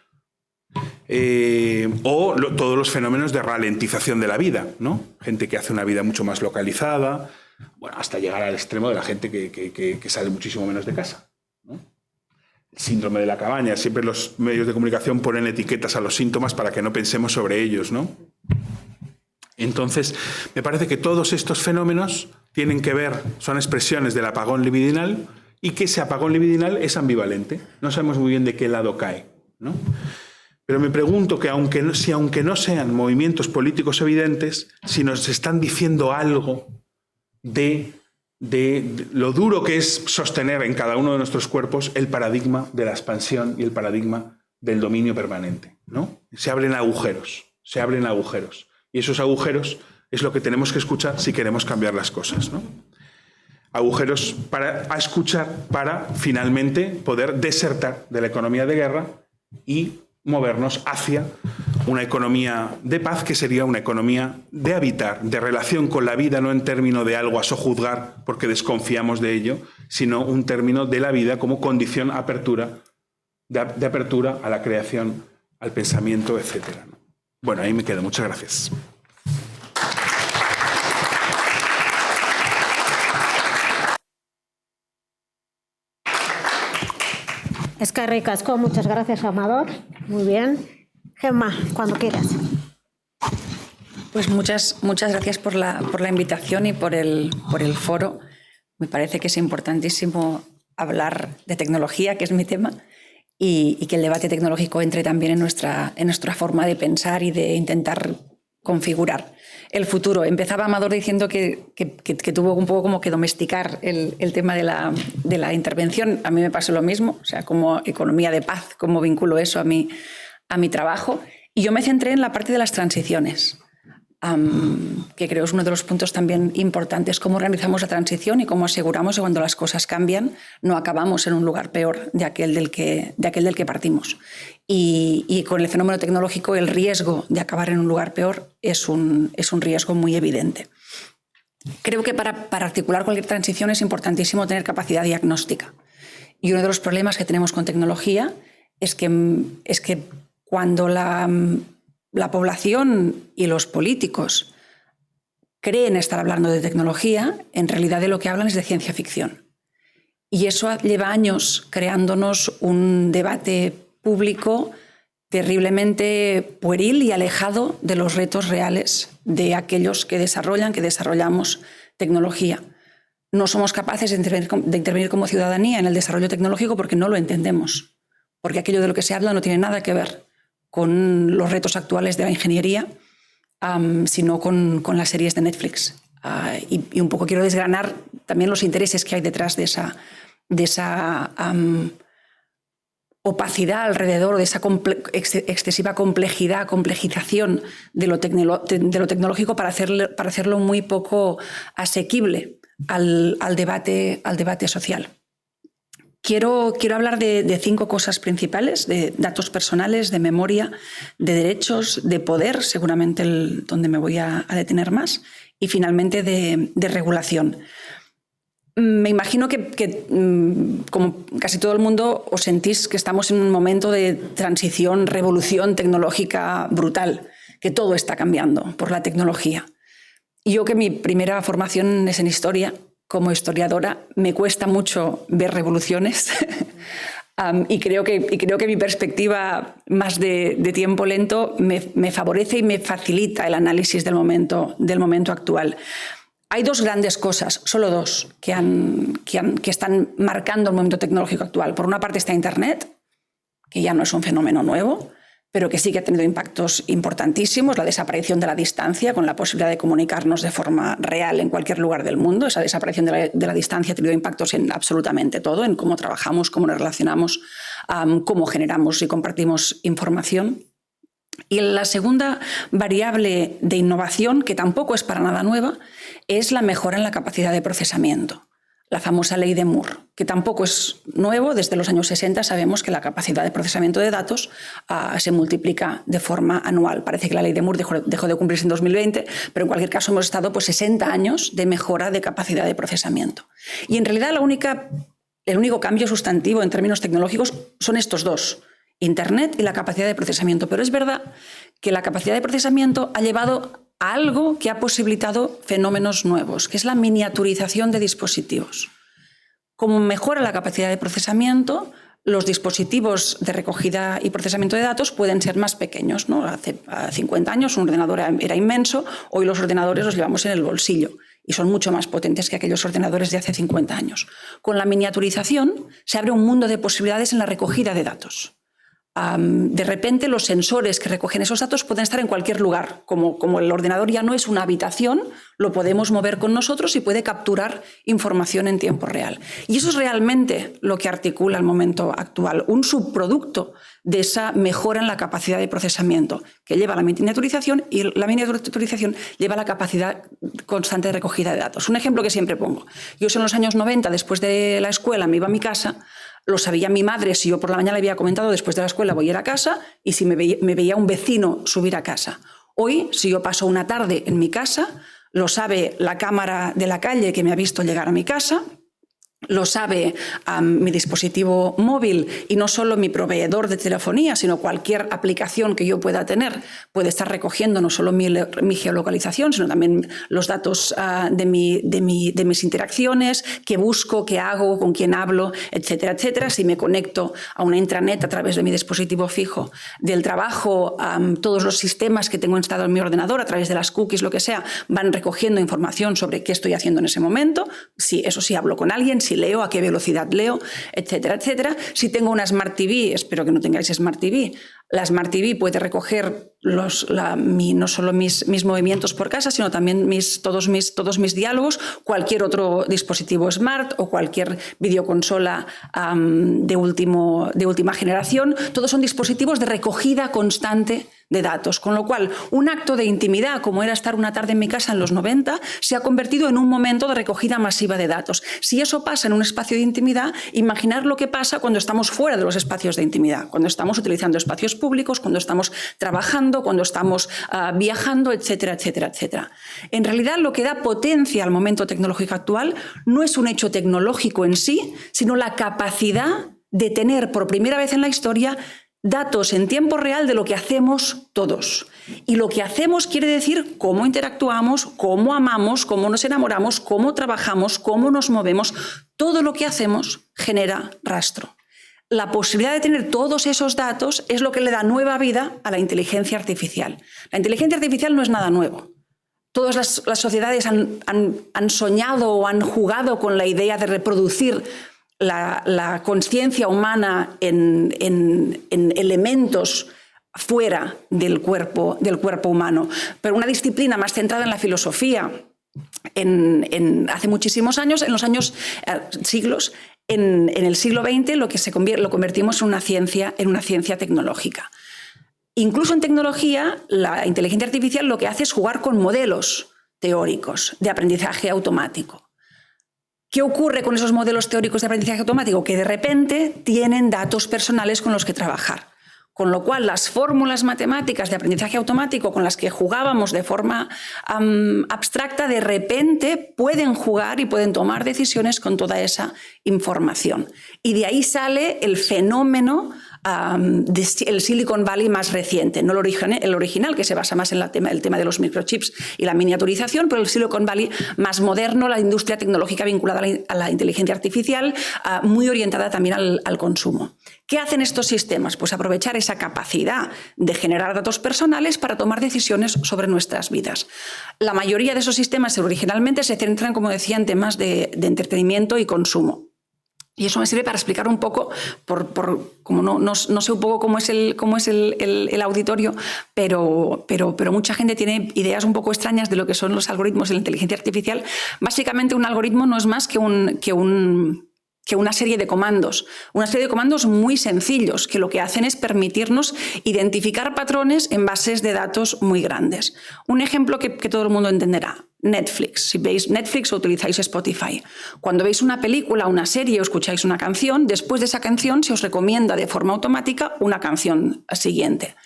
Speaker 3: Todos los fenómenos de ralentización de la vida, ¿no? Gente que hace una vida mucho más localizada, bueno, hasta llegar al extremo de la gente que sale muchísimo menos de casa, ¿no? El síndrome de la cabaña, siempre los medios de comunicación ponen etiquetas a los síntomas para que no pensemos sobre ellos, ¿no? Entonces, me parece que todos estos fenómenos tienen que ver, son expresiones del apagón libidinal y que ese apagón libidinal es ambivalente. No sabemos muy bien de qué lado cae, ¿no? Pero me pregunto que aunque no sean movimientos políticos evidentes, si nos están diciendo algo de lo duro que es sostener en cada uno de nuestros cuerpos el paradigma de la expansión y el paradigma del dominio permanente, ¿no? Se abren agujeros. Y esos agujeros es lo que tenemos que escuchar si queremos cambiar las cosas, ¿no? Agujeros a escuchar para finalmente poder desertar de la economía de guerra y movernos hacia una economía de paz, que sería una economía de habitar, de relación con la vida, no en términos de algo a sojuzgar porque desconfiamos de ello, sino un término de la vida como condición de apertura a la creación, al pensamiento, etc. Bueno, ahí me quedo. Muchas gracias.
Speaker 2: Eskerrik asko, muchas gracias, Amador. Muy bien. Gemma, cuando quieras.
Speaker 4: Pues muchas gracias por la invitación y por el foro. Me parece que es importantísimo hablar de tecnología, que es mi tema, y que el debate tecnológico entre también en nuestra forma de pensar y de intentar configurar el futuro. Empezaba Amador diciendo que tuvo un poco como que domesticar el tema de la intervención. A mí me pasó lo mismo, o sea, como economía de paz, cómo vinculo eso a mi trabajo. Y yo me centré en la parte de las transiciones, que creo es uno de los puntos también importantes, cómo organizamos la transición y cómo aseguramos que cuando las cosas cambian no acabamos en un lugar peor de aquel del que partimos. Y con el fenómeno tecnológico el riesgo de acabar en un lugar peor es un riesgo muy evidente. Creo que para articular cualquier transición es importantísimo tener capacidad diagnóstica. Y uno de los problemas que tenemos con tecnología es que cuando la población y los políticos creen estar hablando de tecnología, en realidad de lo que hablan es de ciencia ficción. Y eso lleva años creándonos un debate público terriblemente pueril y alejado de los retos reales de aquellos que desarrollamos tecnología. No somos capaces de intervenir como ciudadanía en el desarrollo tecnológico porque no lo entendemos, porque aquello de lo que se habla no tiene nada que ver con los retos actuales de la ingeniería, sino con las series de Netflix. Y un poco quiero desgranar también los intereses que hay detrás de esa opacidad alrededor, de esa excesiva complejización de lo tecnológico para hacerlo muy poco asequible al debate social. Quiero hablar de 5 cosas principales: de datos personales, de memoria, de derechos, de poder, seguramente donde me voy a detener más, y finalmente de regulación. Me imagino que, como casi todo el mundo, os sentís que estamos en un momento de transición, revolución tecnológica brutal, que todo está cambiando por la tecnología. Y yo, que mi primera formación es en historia, como historiadora, me cuesta mucho ver revoluciones y creo que mi perspectiva más de tiempo lento me favorece y me facilita el análisis del momento actual. Hay 2 grandes cosas, solo 2, que están marcando el momento tecnológico actual. Por una parte está Internet, que ya no es un fenómeno nuevo, pero que sí que ha tenido impactos importantísimos: la desaparición de la distancia, con la posibilidad de comunicarnos de forma real en cualquier lugar del mundo. Esa desaparición de la distancia ha tenido impactos en absolutamente todo, en cómo trabajamos, cómo nos relacionamos, cómo generamos y compartimos información. Y la segunda variable de innovación, que tampoco es para nada nueva, es la mejora en la capacidad de procesamiento. La famosa ley de Moore, que tampoco es nuevo. Desde los años 60 sabemos que la capacidad de procesamiento de datos se multiplica de forma anual. Parece que la ley de Moore dejó de cumplirse en 2020, pero en cualquier caso hemos estado 60 años de mejora de capacidad de procesamiento. Y en realidad el único cambio sustantivo en términos tecnológicos son estos 2, Internet y la capacidad de procesamiento. Pero es verdad que la capacidad de procesamiento ha llevado a algo que ha posibilitado fenómenos nuevos, que es la miniaturización de dispositivos. Como mejora la capacidad de procesamiento, los dispositivos de recogida y procesamiento de datos pueden ser más pequeños, ¿no? Hace 50 años un ordenador era inmenso, hoy los ordenadores los llevamos en el bolsillo y son mucho más potentes que aquellos ordenadores de hace 50 años. Con la miniaturización se abre un mundo de posibilidades en la recogida de datos. De repente los sensores que recogen esos datos pueden estar en cualquier lugar. Como el ordenador ya no es una habitación, lo podemos mover con nosotros y puede capturar información en tiempo real. Y eso es realmente lo que articula el momento actual, un subproducto de esa mejora en la capacidad de procesamiento que lleva a la miniaturización, y la miniaturización lleva a la capacidad constante de recogida de datos. Un ejemplo que siempre pongo: yo en los años 90, después de la escuela, me iba a mi casa. Lo sabía mi madre si yo por la mañana le había comentado después de la escuela voy a ir a casa, y si me veía un vecino subir a casa. Hoy, si yo paso una tarde en mi casa, lo sabe la cámara de la calle que me ha visto llegar a mi casa, lo sabe mi dispositivo móvil, y no solo mi proveedor de telefonía, sino cualquier aplicación que yo pueda tener puede estar recogiendo no solo mi geolocalización, sino también los datos de mis interacciones, qué busco, qué hago, con quién hablo, etcétera, etcétera. Si me conecto a una intranet a través de mi dispositivo fijo del trabajo, todos los sistemas que tengo instalado en mi ordenador a través de las cookies, lo que sea, van recogiendo información sobre qué estoy haciendo en ese momento. Eso sí, hablo con alguien, si leo, a qué velocidad leo, etcétera, etcétera. Si tengo una Smart TV, espero que no tengáis Smart TV, la Smart TV puede recoger no solo mis movimientos por casa, sino también todos mis diálogos, cualquier otro dispositivo Smart o cualquier videoconsola de última generación. Todos son dispositivos de recogida constante de datos, con lo cual un acto de intimidad, como era estar una tarde en mi casa en los 90, se ha convertido en un momento de recogida masiva de datos. Si eso pasa en un espacio de intimidad, imaginar lo que pasa cuando estamos fuera de los espacios de intimidad, cuando estamos utilizando espacios públicos, cuando estamos trabajando, cuando estamos viajando, etcétera, etcétera, etcétera. En realidad, lo que da potencia al momento tecnológico actual no es un hecho tecnológico en sí, sino la capacidad de tener por primera vez en la historia datos en tiempo real de lo que hacemos todos. Y lo que hacemos quiere decir cómo interactuamos, cómo amamos, cómo nos enamoramos, cómo trabajamos, cómo nos movemos. Todo lo que hacemos genera rastro. La posibilidad de tener todos esos datos es lo que le da nueva vida a la inteligencia artificial. La inteligencia artificial no es nada nuevo. Todas las sociedades han soñado o han jugado con la idea de reproducir la conciencia humana en elementos fuera del cuerpo humano. Pero una disciplina más centrada en la filosofía, hace muchísimos años, en los siglos, en el siglo XX lo convertimos en una ciencia tecnológica. Incluso en tecnología, la inteligencia artificial lo que hace es jugar con modelos teóricos de aprendizaje automático. ¿Qué ocurre con esos modelos teóricos de aprendizaje automático? Que de repente tienen datos personales con los que trabajar. Con lo cual, las fórmulas matemáticas de aprendizaje automático con las que jugábamos de forma abstracta, de repente pueden jugar y pueden tomar decisiones con toda esa información. Y de ahí sale el fenómeno el Silicon Valley más reciente, no el original, que se basa más en el tema de los microchips y la miniaturización, pero el Silicon Valley más moderno, la industria tecnológica vinculada a la inteligencia artificial, muy orientada también al consumo. ¿Qué hacen estos sistemas? Pues aprovechar esa capacidad de generar datos personales para tomar decisiones sobre nuestras vidas. La mayoría de esos sistemas originalmente se centran, como decía, en temas de entretenimiento y consumo. Y eso me sirve para explicar un poco, como no sé un poco cómo es el auditorio, pero mucha gente tiene ideas un poco extrañas de lo que son los algoritmos de la inteligencia artificial. Básicamente un algoritmo no es más que una serie de comandos. Una serie de comandos muy sencillos que lo que hacen es permitirnos identificar patrones en bases de datos muy grandes. Un ejemplo que todo el mundo entenderá. Netflix. Si veis Netflix o utilizáis Spotify. Cuando veis una película, una serie o escucháis una canción, después de esa canción se os recomienda de forma automática una canción siguiente.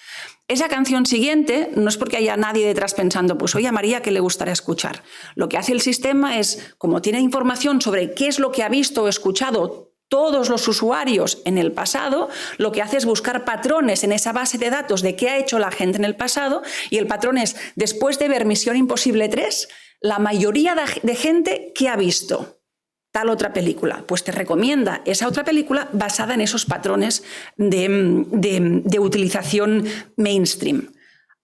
Speaker 4: Esa canción siguiente no es porque haya nadie detrás pensando, pues oye, a María, ¿qué le gustaría escuchar? Lo que hace el sistema es, como tiene información sobre qué es lo que ha visto o escuchado todos los usuarios en el pasado, lo que hace es buscar patrones en esa base de datos de qué ha hecho la gente en el pasado, y el patrón es, después de ver Misión Imposible 3, la mayoría de gente que ha visto tal otra película, pues te recomienda esa otra película basada en esos patrones de utilización mainstream.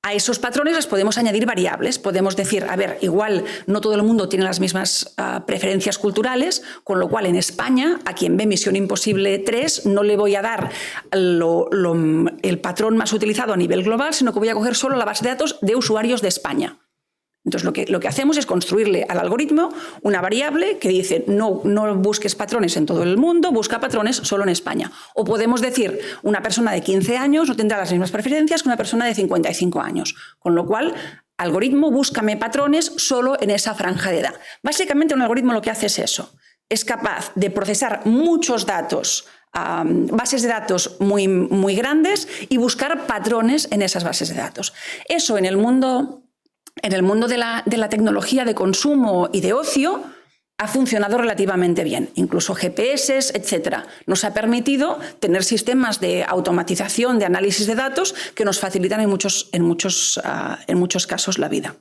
Speaker 4: A esos patrones les podemos añadir variables. Podemos decir, a ver, igual no todo el mundo tiene las mismas preferencias culturales, con lo cual en España, a quien ve Misión Imposible 3, no le voy a dar el patrón más utilizado a nivel global, sino que voy a coger solo la base de datos de usuarios de España. Entonces lo que hacemos es construirle al algoritmo una variable que dice no busques patrones en todo el mundo, busca patrones solo en España. O podemos decir, una persona de 15 años no tendrá las mismas preferencias que una persona de 55 años. Con lo cual, algoritmo, búscame patrones solo en esa franja de edad. Básicamente un algoritmo lo que hace es eso. Es capaz de procesar muchos datos, bases de datos muy, muy grandes, y buscar patrones en esas bases de datos. Eso en el mundo de la tecnología de consumo y de ocio ha funcionado relativamente bien. Incluso GPS, etcétera, nos ha permitido tener sistemas de automatización, de análisis de datos que nos facilitan en muchos casos la vida.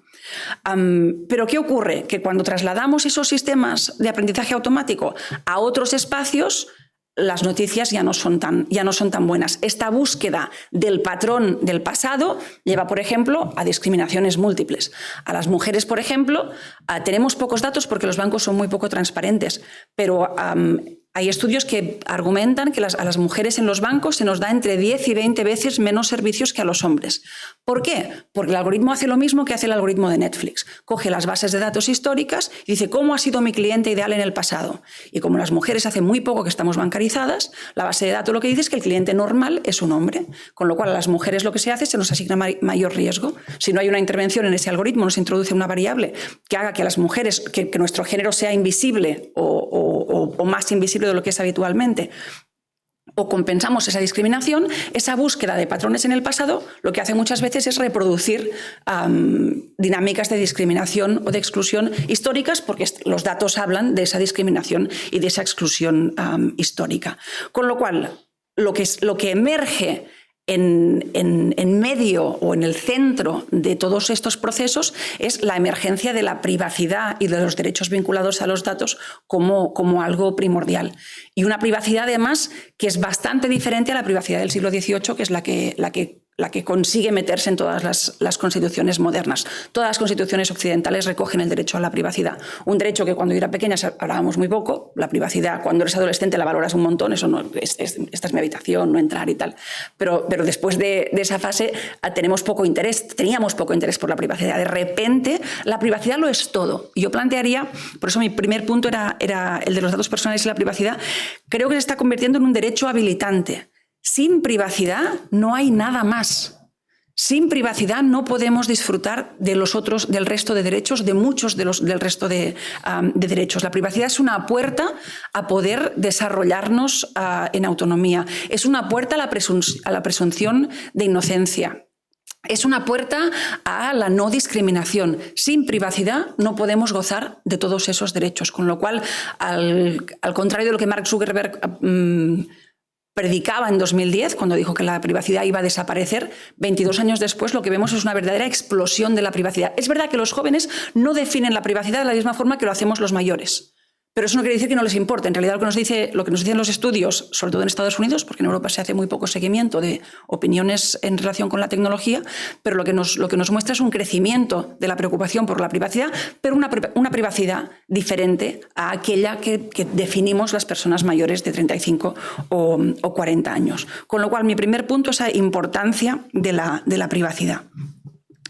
Speaker 4: Pero ¿qué ocurre? Que cuando trasladamos esos sistemas de aprendizaje automático a otros espacios, las noticias ya no son tan buenas. Esta búsqueda del patrón del pasado lleva, por ejemplo, a discriminaciones múltiples. A las mujeres, por ejemplo, tenemos pocos datos porque los bancos son muy poco transparentes, pero hay estudios que argumentan que a las mujeres en los bancos se nos da entre 10 y 20 veces menos servicios que a los hombres. ¿Por qué? Porque el algoritmo hace lo mismo que hace el algoritmo de Netflix. Coge las bases de datos históricas y dice cómo ha sido mi cliente ideal en el pasado. Y como las mujeres hace muy poco que estamos bancarizadas, la base de datos lo que dice es que el cliente normal es un hombre. Con lo cual a las mujeres lo que se hace es se nos asigna mayor riesgo. Si no hay una intervención en ese algoritmo, nos introduce una variable que haga que a las mujeres, que nuestro género sea invisible o más invisible de lo que es habitualmente, o compensamos esa discriminación, esa búsqueda de patrones en el pasado, lo que hace muchas veces es reproducir dinámicas de discriminación o de exclusión históricas, porque los datos hablan de esa discriminación y de esa exclusión histórica. Con lo cual, lo que emerge en medio o en el centro de todos estos procesos es la emergencia de la privacidad y de los derechos vinculados a los datos como algo primordial. Y una privacidad, además, que es bastante diferente a la privacidad del siglo XVIII, que es la que consigue meterse en todas las constituciones modernas. Todas las constituciones occidentales recogen el derecho a la privacidad. Un derecho que cuando yo era pequeña hablábamos muy poco. La privacidad, cuando eres adolescente, la valoras un montón. Eso no, esta es mi habitación, no entrar y tal. Pero después de esa fase teníamos poco interés por la privacidad. De repente, la privacidad lo es todo. Y yo plantearía, por eso mi primer punto era el de los datos personales y la privacidad, creo que se está convirtiendo en un derecho habilitante. Sin privacidad no hay nada más. Sin privacidad no podemos disfrutar del resto de derechos, de muchos del resto de derechos. La privacidad es una puerta a poder desarrollarnos en autonomía. Es una puerta a la presunción de inocencia. Es una puerta a la no discriminación. Sin privacidad no podemos gozar de todos esos derechos. Con lo cual, al contrario de lo que Mark Zuckerberg predicaba en 2010, cuando dijo que la privacidad iba a desaparecer, 22 años después lo que vemos es una verdadera explosión de la privacidad. Es verdad que los jóvenes no definen la privacidad de la misma forma que lo hacemos los mayores. Pero eso no quiere decir que no les importe. En realidad lo que nos dicen los estudios, sobre todo en Estados Unidos, porque en Europa se hace muy poco seguimiento de opiniones en relación con la tecnología, pero lo que nos muestra es un crecimiento de la preocupación por la privacidad, pero una privacidad diferente a aquella que definimos las personas mayores de 35 o 40 años. Con lo cual, mi primer punto es la importancia de la privacidad.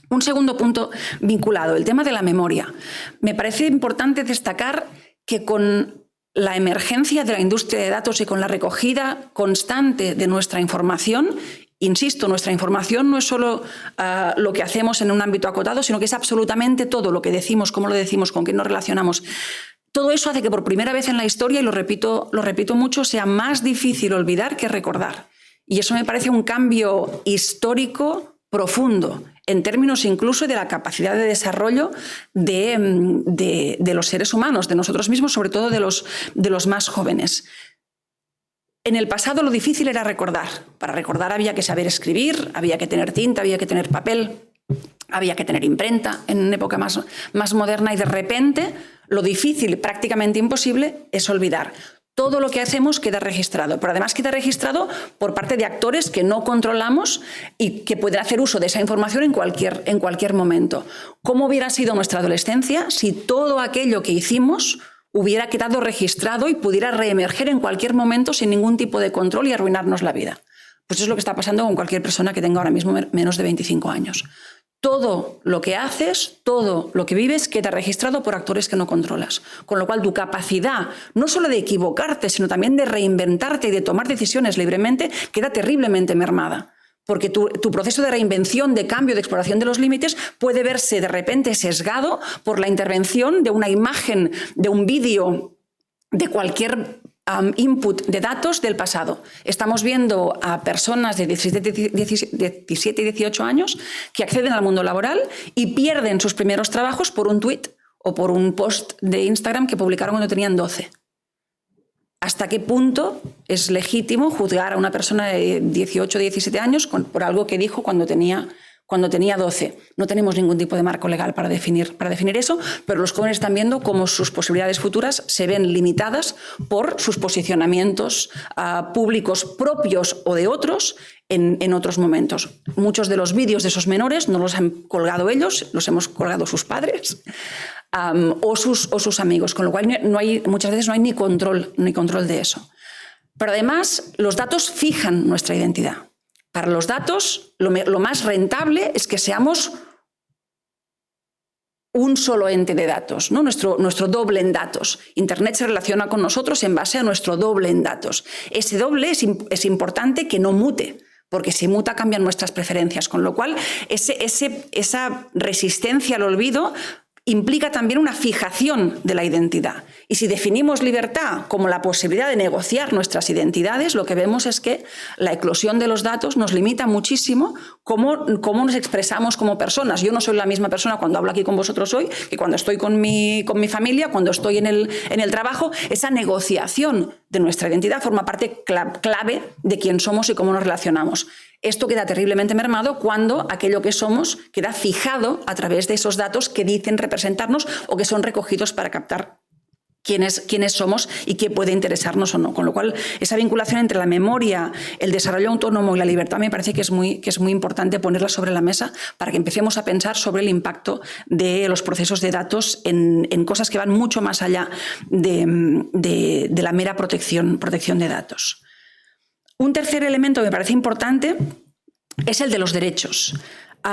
Speaker 4: Un segundo punto vinculado, el tema de la memoria. Me parece importante destacar que con la emergencia de la industria de datos y con la recogida constante de nuestra información, insisto, nuestra información no es solo lo que hacemos en un ámbito acotado, sino que es absolutamente todo lo que decimos, cómo lo decimos, con quién nos relacionamos. Todo eso hace que por primera vez en la historia, y lo repito mucho, sea más difícil olvidar que recordar. Y eso me parece un cambio histórico profundo, en términos incluso de la capacidad de desarrollo de los seres humanos, de nosotros mismos, sobre todo de los más jóvenes. En el pasado lo difícil era recordar. Para recordar había que saber escribir, había que tener tinta, había que tener papel, había que tener imprenta en una época más moderna, y de repente lo difícil, prácticamente imposible, es olvidar. Todo lo que hacemos queda registrado, pero además queda registrado por parte de actores que no controlamos y que pueden hacer uso de esa información en cualquier momento. ¿Cómo hubiera sido nuestra adolescencia si todo aquello que hicimos hubiera quedado registrado y pudiera reemerger en cualquier momento sin ningún tipo de control y arruinarnos la vida? Pues eso es lo que está pasando con cualquier persona que tenga ahora mismo menos de 25 años. Todo lo que haces, todo lo que vives queda registrado por actores que no controlas. Con lo cual tu capacidad, no solo de equivocarte, sino también de reinventarte y de tomar decisiones libremente, queda terriblemente mermada. Porque tu proceso de reinvención, de cambio, de exploración de los límites puede verse de repente sesgado por la intervención de una imagen, de un vídeo, de cualquier input de datos del pasado. Estamos viendo a personas de 17 y 18 años que acceden al mundo laboral y pierden sus primeros trabajos por un tuit o por un post de Instagram que publicaron cuando tenían 12. ¿Hasta qué punto es legítimo juzgar a una persona de 18 o 17 años por algo que dijo cuando tenía 12? No tenemos ningún tipo de marco legal para definir eso, pero los jóvenes están viendo cómo sus posibilidades futuras se ven limitadas por sus posicionamientos públicos propios o de otros en otros momentos. Muchos de los vídeos de esos menores no los han colgado ellos, los hemos colgado sus padres o sus amigos, con lo cual muchas veces no hay ni control de eso. Pero además, los datos fijan nuestra identidad. Para los datos, lo más rentable es que seamos un solo ente de datos, ¿no? Nuestro doble en datos. Internet se relaciona con nosotros en base a nuestro doble en datos. Ese doble es importante que no mute, porque si muta cambian nuestras preferencias, con lo cual esa resistencia al olvido implica también una fijación de la identidad. Y si definimos libertad como la posibilidad de negociar nuestras identidades, lo que vemos es que la eclosión de los datos nos limita muchísimo cómo nos expresamos como personas. Yo no soy la misma persona cuando hablo aquí con vosotros hoy que cuando estoy con mi familia, cuando estoy en el trabajo. Esa negociación de nuestra identidad forma parte clave de quién somos y cómo nos relacionamos. Esto queda terriblemente mermado cuando aquello que somos queda fijado a través de esos datos que dicen representarnos o que son recogidos para captar quiénes somos y qué puede interesarnos o no. Con lo cual, esa vinculación entre la memoria, el desarrollo autónomo y la libertad me parece que es muy importante ponerla sobre la mesa para que empecemos a pensar sobre el impacto de los procesos de datos en cosas que van mucho más allá de la mera protección de datos. Un tercer elemento que me parece importante es el de los derechos.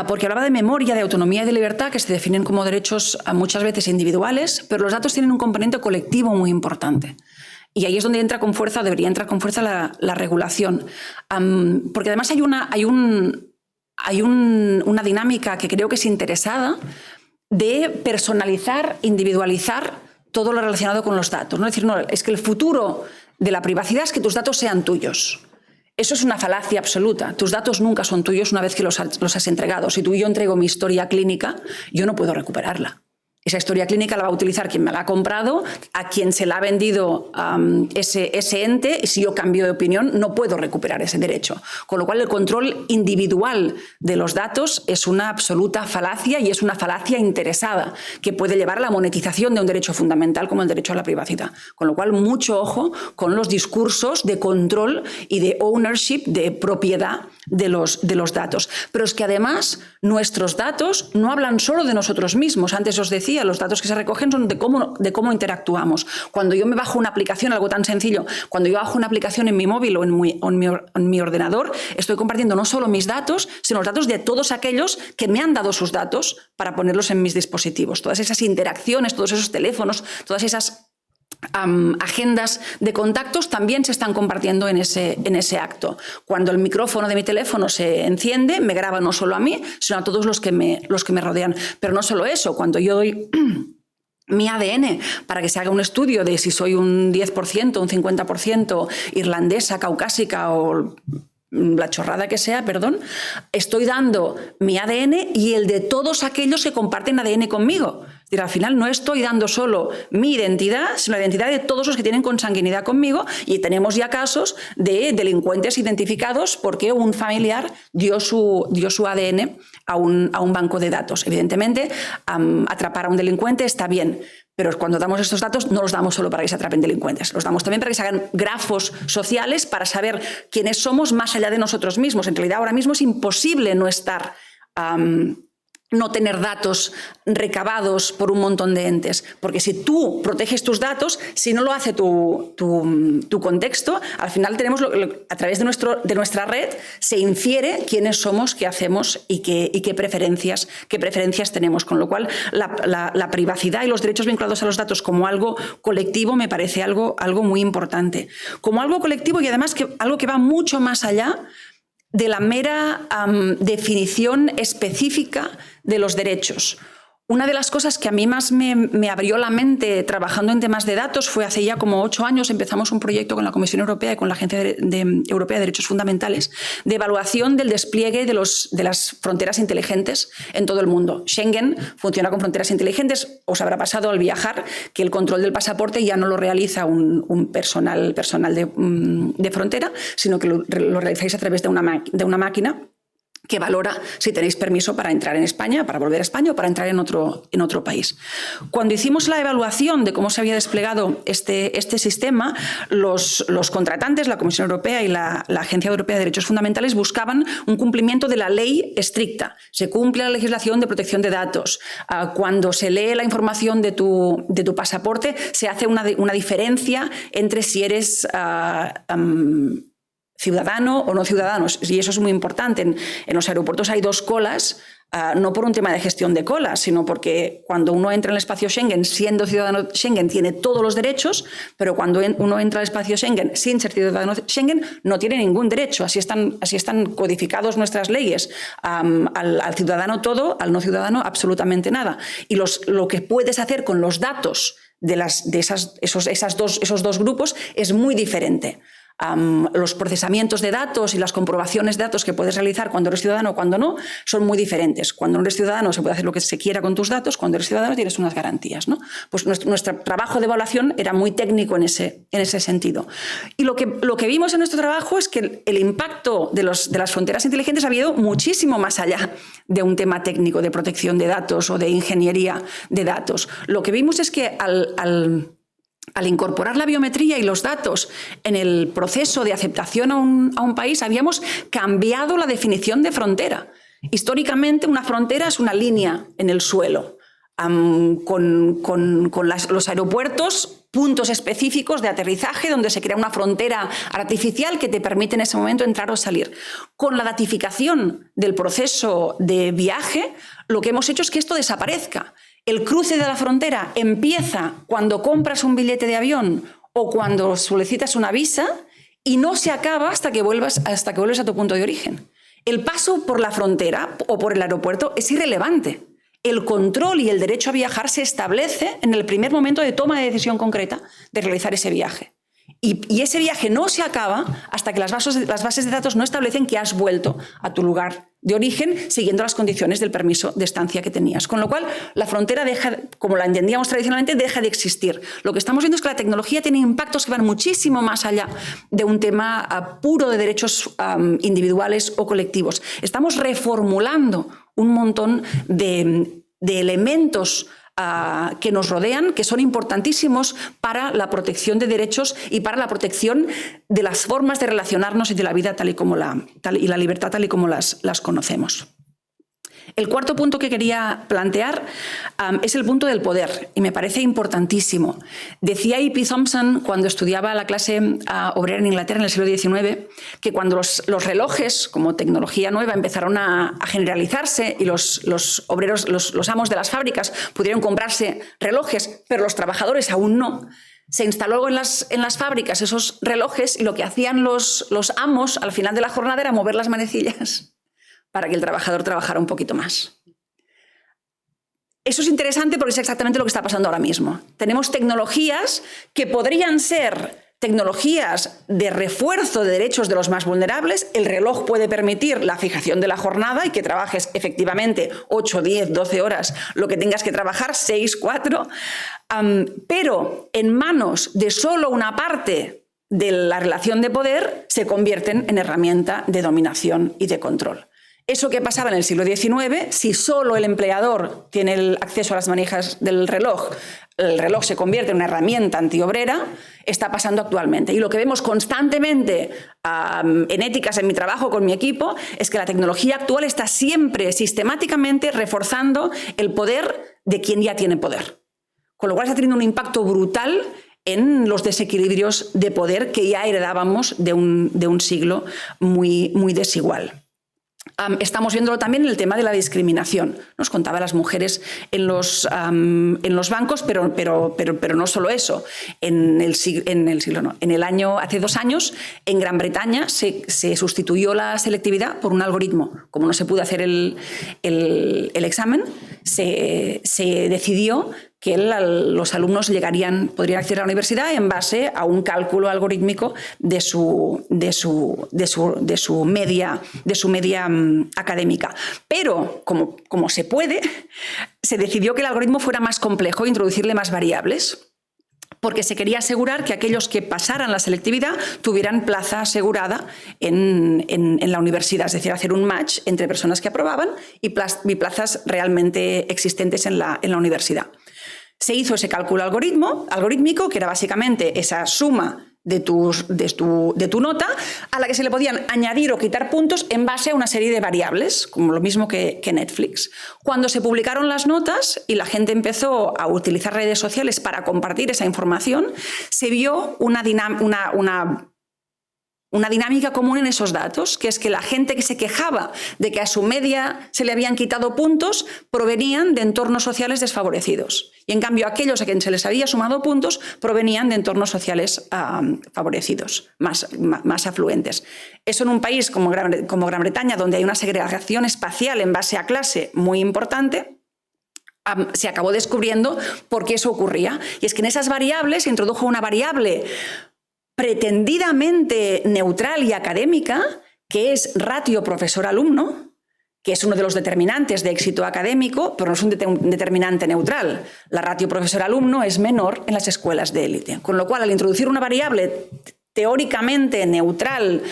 Speaker 4: Porque hablaba de memoria, de autonomía y de libertad, que se definen como derechos muchas veces individuales, pero los datos tienen un componente colectivo muy importante. Y ahí es donde entra con fuerza, debería entrar con fuerza la regulación. Porque además hay una dinámica que creo que es interesada de personalizar, individualizar todo lo relacionado con los datos. ¿No? Es decir, no, es que el futuro de la privacidad es que tus datos sean tuyos. Eso es una falacia absoluta. Tus datos nunca son tuyos una vez que los has entregado. Si tú y yo entrego mi historia clínica, yo no puedo recuperarla. Esa historia clínica la va a utilizar quien me la ha comprado, a quien se la ha vendido ese ente, y si yo cambio de opinión no puedo recuperar ese derecho. Con lo cual el control individual de los datos es una absoluta falacia y es una falacia interesada que puede llevar a la monetización de un derecho fundamental como el derecho a la privacidad. Con lo cual mucho ojo con los discursos de control y de ownership, de propiedad de los datos. Pero es que además nuestros datos no hablan solo de nosotros mismos. Antes os decía, los datos que se recogen son de cómo interactuamos. Cuando yo me bajo una aplicación, algo tan sencillo, cuando yo bajo una aplicación en mi móvil o en mi ordenador, estoy compartiendo no solo mis datos, sino los datos de todos aquellos que me han dado sus datos para ponerlos en mis dispositivos. Todas esas interacciones, todos esos teléfonos, todas esas agendas de contactos también se están compartiendo en ese acto. Cuando el micrófono de mi teléfono se enciende, me graba no solo a mí, sino a todos los que me rodean. Pero no solo eso, cuando yo doy mi ADN para que se haga un estudio de si soy un 10%, un 50% irlandesa, caucásica o la chorrada que sea, perdón, estoy dando mi ADN y el de todos aquellos que comparten ADN conmigo. Es decir, al final no estoy dando solo mi identidad, sino la identidad de todos los que tienen consanguinidad conmigo, y tenemos ya casos de delincuentes identificados porque un familiar dio su ADN a un banco de datos. Evidentemente, atrapar a un delincuente está bien, pero cuando damos estos datos no los damos solo para que se atrapen delincuentes, los damos también para que se hagan grafos sociales para saber quiénes somos más allá de nosotros mismos. En realidad ahora mismo es imposible no tener datos recabados por un montón de entes, porque si tú proteges tus datos, si no lo hace tu contexto, al final tenemos a través de nuestra red se infiere quiénes somos, qué hacemos y qué preferencias tenemos, con lo cual la privacidad y los derechos vinculados a los datos como algo colectivo me parece algo muy importante, como algo colectivo y además algo que va mucho más allá de la mera definición específica de los derechos. Una de las cosas que a mí más me abrió la mente trabajando en temas de datos fue hace ya como 8 años empezamos un proyecto con la Comisión Europea y con la Agencia Europea de Derechos Fundamentales de evaluación del despliegue de las fronteras inteligentes en todo el mundo. Schengen funciona con fronteras inteligentes. Os habrá pasado al viajar que el control del pasaporte ya no lo realiza un personal de frontera, sino que lo realizáis a través de una máquina que valora si tenéis permiso para entrar en España, para volver a España o para entrar en otro país. Cuando hicimos la evaluación de cómo se había desplegado este sistema, los contratantes, la Comisión Europea y la Agencia Europea de Derechos Fundamentales buscaban un cumplimiento de la ley estricta. Se cumple la legislación de protección de datos. Cuando se lee la información de tu pasaporte, se hace una diferencia entre si eres ciudadano o no ciudadanos, y eso es muy importante. En los aeropuertos hay 2 colas, no por un tema de gestión de colas, sino porque cuando uno entra en el espacio Schengen siendo ciudadano Schengen tiene todos los derechos, pero cuando uno entra al espacio Schengen sin ser ciudadano Schengen no tiene ningún derecho. Así están codificados nuestras leyes. Al ciudadano todo, al no ciudadano absolutamente nada. Y lo que puedes hacer con los datos de esos dos grupos es muy diferente. Los procesamientos de datos y las comprobaciones de datos que puedes realizar cuando eres ciudadano o cuando no son muy diferentes. Cuando no eres ciudadano se puede hacer lo que se quiera con tus datos, cuando eres ciudadano tienes unas garantías, ¿no? Pues nuestro trabajo de evaluación era muy técnico en ese sentido. Y lo que vimos en nuestro trabajo es que el impacto de las fronteras inteligentes ha habido muchísimo más allá de un tema técnico de protección de datos o de ingeniería de datos. Lo que vimos es que al incorporar la biometría y los datos en el proceso de aceptación a un país, habíamos cambiado la definición de frontera. Históricamente, una frontera es una línea en el suelo, con los aeropuertos, puntos específicos de aterrizaje donde se crea una frontera artificial que te permite en ese momento entrar o salir. Con la datificación del proceso de viaje, lo que hemos hecho es que esto desaparezca. El cruce de la frontera empieza cuando compras un billete de avión o cuando solicitas una visa y no se acaba hasta que vuelves a tu punto de origen. El paso por la frontera o por el aeropuerto es irrelevante. El control y el derecho a viajar se establece en el primer momento de toma de decisión concreta de realizar ese viaje. Y ese viaje no se acaba hasta que las bases de datos no establecen que has vuelto a tu lugar de origen siguiendo las condiciones del permiso de estancia que tenías. Con lo cual, la frontera deja, como la entendíamos tradicionalmente, deja de existir. Lo que estamos viendo es que la tecnología tiene impactos que van muchísimo más allá de un tema puro de derechos individuales o colectivos. Estamos reformulando un montón de elementos que nos rodean, que son importantísimos para la protección de derechos y para la protección de las formas de relacionarnos y de la vida y la libertad tal y como las conocemos. El cuarto punto que quería plantear es el punto del poder, y me parece importantísimo. Decía E.P. Thompson, cuando estudiaba la clase obrera en Inglaterra en el siglo XIX, que cuando los relojes, como tecnología nueva, empezaron a generalizarse y los obreros, los amos de las fábricas, pudieron comprarse relojes, pero los trabajadores aún no, se instaló en las fábricas esos relojes y lo que hacían los amos al final de la jornada era mover las manecillas para que el trabajador trabajara un poquito más. Eso es interesante porque es exactamente lo que está pasando ahora mismo. Tenemos tecnologías que podrían ser tecnologías de refuerzo de derechos de los más vulnerables. El reloj puede permitir la fijación de la jornada y que trabajes efectivamente 8, 10, 12 horas, lo que tengas que trabajar, 6, 4, pero en manos de solo una parte de la relación de poder se convierten en herramienta de dominación y de control. Eso que pasaba en el siglo XIX, si solo el empleador tiene el acceso a las manijas del reloj, el reloj se convierte en una herramienta antiobrera, está pasando actualmente. Y lo que vemos constantemente en éticas en mi trabajo con mi equipo es que la tecnología actual está siempre sistemáticamente reforzando el poder de quien ya tiene poder. Con lo cual está teniendo un impacto brutal en los desequilibrios de poder que ya heredábamos de un siglo muy, muy desigual. Estamos viéndolo también en el tema de la discriminación. Nos contaba las mujeres en los bancos, pero no solo eso. Hace 2 años, en Gran Bretaña se sustituyó la selectividad por un algoritmo. Como no se pudo hacer el examen, se decidió que los alumnos podrían acceder a la universidad en base a un cálculo algorítmico de su media académica. Pero, como se puede, se decidió que el algoritmo fuera más complejo e introducirle más variables, porque se quería asegurar que aquellos que pasaran la selectividad tuvieran plaza asegurada en la universidad, es decir, hacer un match entre personas que aprobaban y plazas realmente existentes en la universidad. Se hizo ese cálculo algorítmico, que era básicamente esa suma de tu nota, a la que se le podían añadir o quitar puntos en base a una serie de variables, como lo mismo que Netflix. Cuando se publicaron las notas y la gente empezó a utilizar redes sociales para compartir esa información, se vio una dinámica común en esos datos, que es que la gente que se quejaba de que a su media se le habían quitado puntos provenían de entornos sociales desfavorecidos. Y en cambio aquellos a quienes se les había sumado puntos provenían de entornos sociales favorecidos, más afluentes. Eso en un país como Gran Bretaña, donde hay una segregación espacial en base a clase muy importante, se acabó descubriendo por qué eso ocurría. Y es que en esas variables se introdujo una variable pretendidamente neutral y académica, que es ratio profesor-alumno, que es uno de los determinantes de éxito académico, pero no es un determinante neutral. La ratio profesor-alumno es menor en las escuelas de élite. Con lo cual, al introducir una variable teóricamente neutral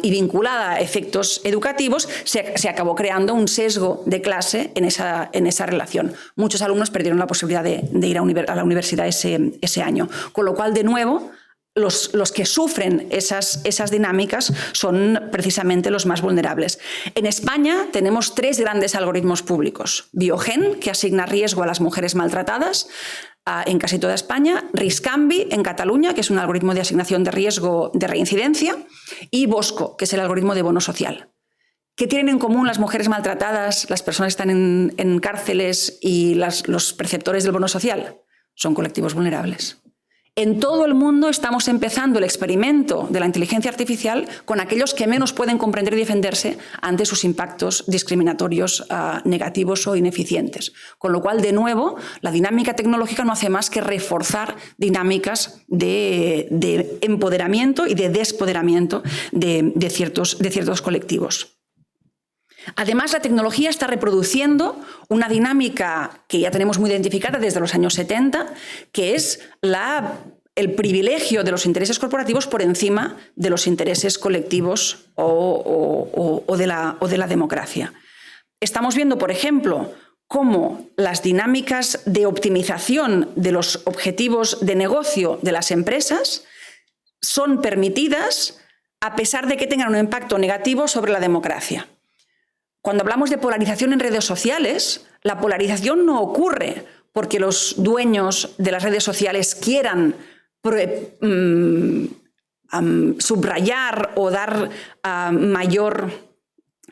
Speaker 4: y vinculada a efectos educativos, se acabó creando un sesgo de clase en esa relación. Muchos alumnos perdieron la posibilidad de ir a la universidad ese año. Con lo cual, de nuevo, los que sufren esas dinámicas son precisamente los más vulnerables. En España tenemos 3 grandes algoritmos públicos. Biogen, que asigna riesgo a las mujeres maltratadas en casi toda España. Riscambi, en Cataluña, que es un algoritmo de asignación de riesgo de reincidencia. Y Bosco, que es el algoritmo de bono social. ¿Qué tienen en común las mujeres maltratadas, las personas que están en cárceles y los perceptores del bono social? Son colectivos vulnerables. En todo el mundo estamos empezando el experimento de la inteligencia artificial con aquellos que menos pueden comprender y defenderse ante sus impactos discriminatorios negativos o ineficientes. Con lo cual, de nuevo, la dinámica tecnológica no hace más que reforzar dinámicas de empoderamiento y de despoderamiento de ciertos colectivos. Además, la tecnología está reproduciendo una dinámica que ya tenemos muy identificada desde los años 70, que es el privilegio de los intereses corporativos por encima de los intereses colectivos o de la democracia. Estamos viendo, por ejemplo, cómo las dinámicas de optimización de los objetivos de negocio de las empresas son permitidas a pesar de que tengan un impacto negativo sobre la democracia. Cuando hablamos de polarización en redes sociales, la polarización no ocurre porque los dueños de las redes sociales quieran subrayar o dar mayor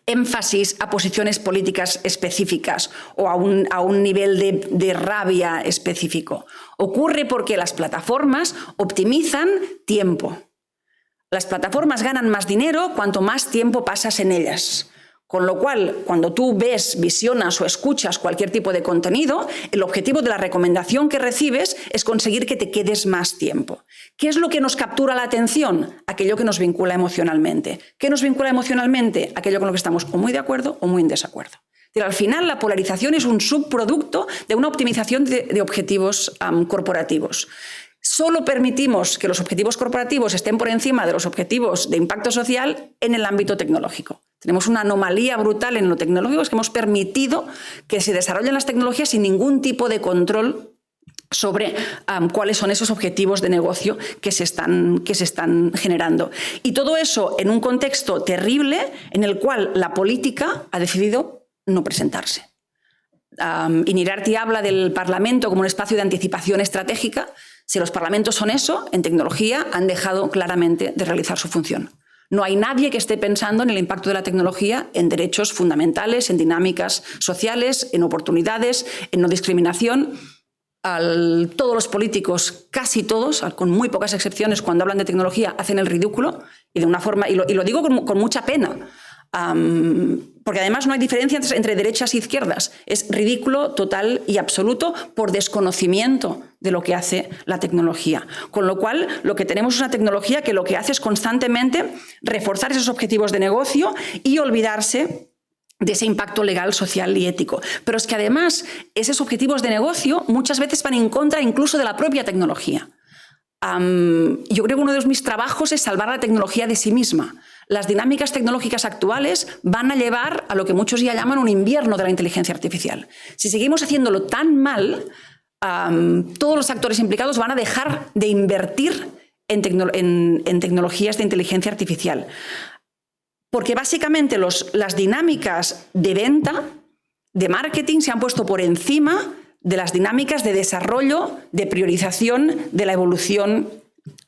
Speaker 4: énfasis a posiciones políticas específicas o a un nivel de rabia específico. Ocurre porque las plataformas optimizan tiempo. Las plataformas ganan más dinero cuanto más tiempo pasas en ellas. Con lo cual, cuando tú ves, visionas o escuchas cualquier tipo de contenido, el objetivo de la recomendación que recibes es conseguir que te quedes más tiempo. ¿Qué es lo que nos captura la atención? Aquello que nos vincula emocionalmente. ¿Qué nos vincula emocionalmente? Aquello con lo que estamos o muy de acuerdo o muy en desacuerdo. Pero al final, la polarización es un subproducto de una optimización de objetivos corporativos. Solo permitimos que los objetivos corporativos estén por encima de los objetivos de impacto social en el ámbito tecnológico. Tenemos una anomalía brutal en lo tecnológico, es que hemos permitido que se desarrollen las tecnologías sin ningún tipo de control sobre cuáles son esos objetivos de negocio que se están generando. Y todo eso en un contexto terrible en el cual la política ha decidido no presentarse. Inirarti habla del Parlamento como un espacio de anticipación estratégica. Si los parlamentos son eso, en tecnología han dejado claramente de realizar su función. No hay nadie que esté pensando en el impacto de la tecnología en derechos fundamentales, en dinámicas sociales, en oportunidades, en no discriminación. Todos los políticos, casi todos, con muy pocas excepciones, cuando hablan de tecnología, hacen el ridículo y de una forma, y lo digo con mucha pena. Porque además no hay diferencia entre derechas e izquierdas. Es ridículo total y absoluto por desconocimiento de lo que hace la tecnología. Con lo cual, lo que tenemos es una tecnología que lo que hace es constantemente reforzar esos objetivos de negocio y olvidarse de ese impacto legal, social y ético. Pero es que además esos objetivos de negocio muchas veces van en contra incluso de la propia tecnología. Yo creo que uno de mis trabajos es salvar la tecnología de sí misma. Las dinámicas tecnológicas actuales van a llevar a lo que muchos ya llaman un invierno de la inteligencia artificial. Si seguimos haciéndolo tan mal, todos los actores implicados van a dejar de invertir en tecnologías de inteligencia artificial. Porque básicamente las dinámicas de venta, de marketing, se han puesto por encima de las dinámicas de desarrollo, de priorización, de la evolución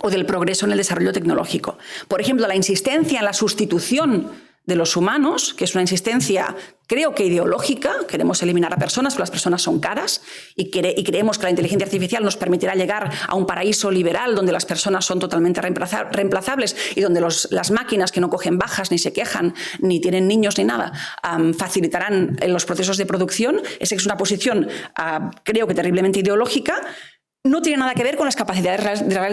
Speaker 4: o del progreso en el desarrollo tecnológico. Por ejemplo, la insistencia en la sustitución de los humanos, que es una insistencia, creo que ideológica, queremos eliminar a personas, pero las personas son caras, y creemos que la inteligencia artificial nos permitirá llegar a un paraíso liberal donde las personas son totalmente reemplazables y donde las máquinas que no cogen bajas, ni se quejan, ni tienen niños, ni nada, facilitarán los procesos de producción. Esa es una posición, creo que terriblemente ideológica, no tiene nada que ver con las capacidades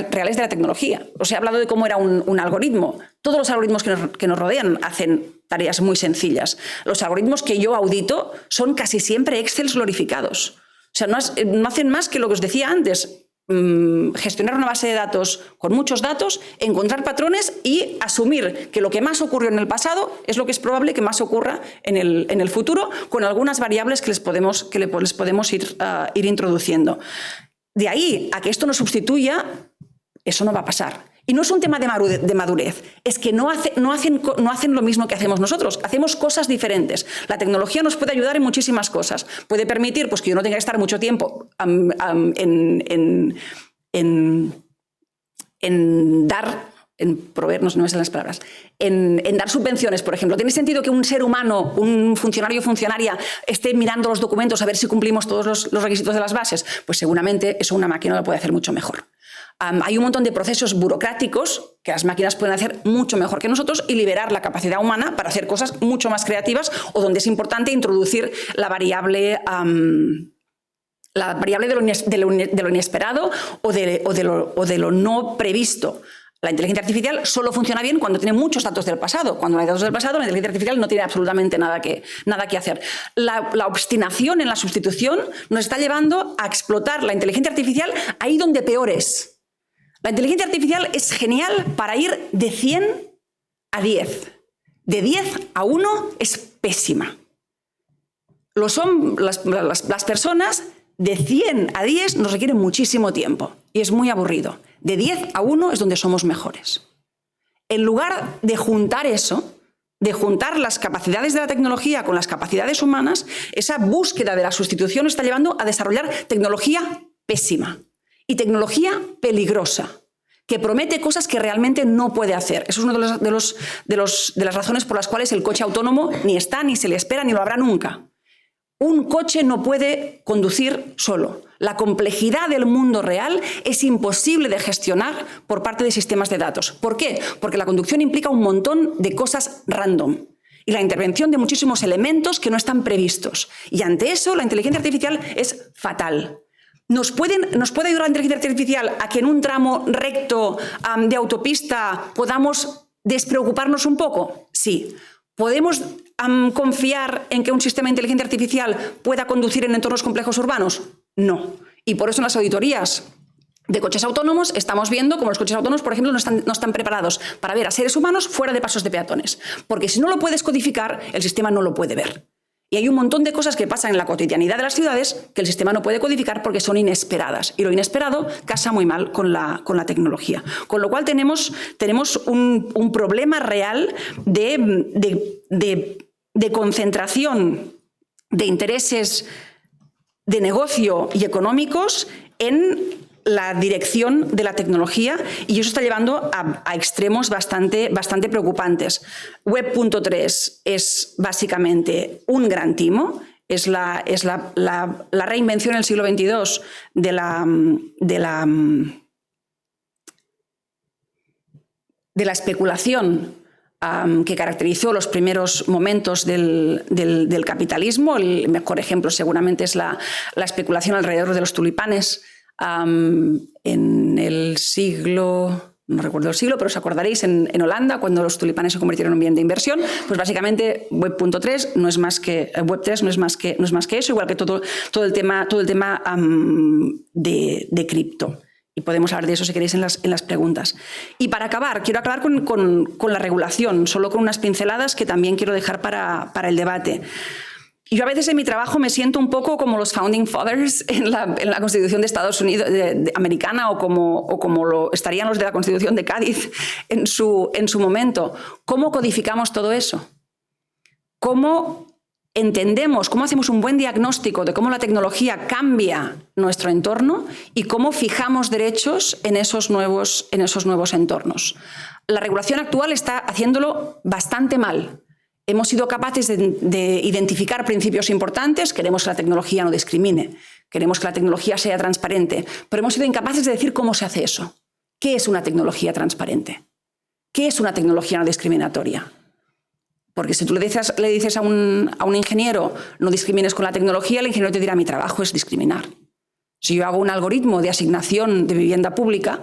Speaker 4: reales de la tecnología. Os he hablado de cómo era un algoritmo. Todos los algoritmos que nos rodean hacen tareas muy sencillas. Los algoritmos que yo audito son casi siempre Excel glorificados. O sea, no hacen más que lo que os decía antes. Gestionar una base de datos con muchos datos, encontrar patrones y asumir que lo que más ocurrió en el pasado es lo que es probable que más ocurra en el futuro, con algunas variables que les podemos ir introduciendo. De ahí a que esto nos sustituya, eso no va a pasar. Y no es un tema de madurez, es que no hacen lo mismo que hacemos nosotros, hacemos cosas diferentes. La tecnología nos puede ayudar en muchísimas cosas. Puede permitir pues, que yo no tenga que estar mucho tiempo en dar subvenciones, por ejemplo. ¿Tiene sentido que un ser humano, un funcionario o funcionaria, esté mirando los documentos a ver si cumplimos todos los requisitos de las bases? Pues seguramente eso una máquina lo puede hacer mucho mejor. Hay un montón de procesos burocráticos que las máquinas pueden hacer mucho mejor que nosotros y liberar la capacidad humana para hacer cosas mucho más creativas, o donde es importante introducir la variable de lo inesperado o de lo no previsto. La inteligencia artificial solo funciona bien cuando tiene muchos datos del pasado. Cuando no hay datos del pasado, la inteligencia artificial no tiene absolutamente nada que hacer. La obstinación en la sustitución nos está llevando a explotar la inteligencia artificial ahí donde peor es. La inteligencia artificial es genial para ir de 100 a 10. De 10 a 1 es pésima. Las personas de 100 a 10 nos requieren muchísimo tiempo y es muy aburrido. De 10 a 1 es donde somos mejores. En lugar de juntar eso, de juntar las capacidades de la tecnología con las capacidades humanas, esa búsqueda de la sustitución está llevando a desarrollar tecnología pésima y tecnología peligrosa, que promete cosas que realmente no puede hacer. Eso es una de las razones por las cuales el coche autónomo ni está, ni se le espera, ni lo habrá nunca. Un coche no puede conducir solo. La complejidad del mundo real es imposible de gestionar por parte de sistemas de datos. ¿Por qué? Porque la conducción implica un montón de cosas random y la intervención de muchísimos elementos que no están previstos. Y ante eso, la inteligencia artificial es fatal. ¿Nos puede ayudar la inteligencia artificial a que en un tramo recto de autopista podamos despreocuparnos un poco? Sí. ¿Podemos confiar en que un sistema de inteligencia artificial pueda conducir en entornos complejos urbanos? No. Y por eso en las auditorías de coches autónomos estamos viendo cómo los coches autónomos, por ejemplo, no están preparados para ver a seres humanos fuera de pasos de peatones. Porque si no lo puedes codificar, el sistema no lo puede ver. Y hay un montón de cosas que pasan en la cotidianidad de las ciudades que el sistema no puede codificar porque son inesperadas. Y lo inesperado casa muy mal con la tecnología. Con lo cual tenemos un problema real de concentración de intereses de negocio y económicos en la dirección de la tecnología, y eso está llevando a extremos bastante preocupantes. Web.3 es básicamente un gran timo, es la reinvención en el siglo XXII de la especulación que caracterizó los primeros momentos del capitalismo. El mejor ejemplo seguramente es la especulación alrededor de los tulipanes en el siglo, no recuerdo el siglo, pero os acordaréis en Holanda, cuando los tulipanes se convirtieron en un bien de inversión. Pues básicamente Web.3 no es más que Web3 no es más que eso, igual que todo el tema de cripto. Y podemos hablar de eso si queréis en las preguntas. Y para acabar, quiero acabar con la regulación, solo con unas pinceladas que también quiero dejar para el debate. Yo a veces en mi trabajo me siento un poco como los Founding Fathers en la Constitución de Estados Unidos americana, o como lo estarían los de la Constitución de Cádiz en su momento. ¿Cómo codificamos todo eso? ¿Cómo entendemos, cómo hacemos un buen diagnóstico de cómo la tecnología cambia nuestro entorno y cómo fijamos derechos en esos nuevos entornos? La regulación actual está haciéndolo bastante mal. Hemos sido capaces de identificar principios importantes. Queremos que la tecnología no discrimine, queremos que la tecnología sea transparente, pero hemos sido incapaces de decir cómo se hace eso. ¿Qué es una tecnología transparente? ¿Qué es una tecnología no discriminatoria? Porque si tú le dices a un ingeniero no discrimines con la tecnología, el ingeniero te dirá mi trabajo es discriminar. Si yo hago un algoritmo de asignación de vivienda pública,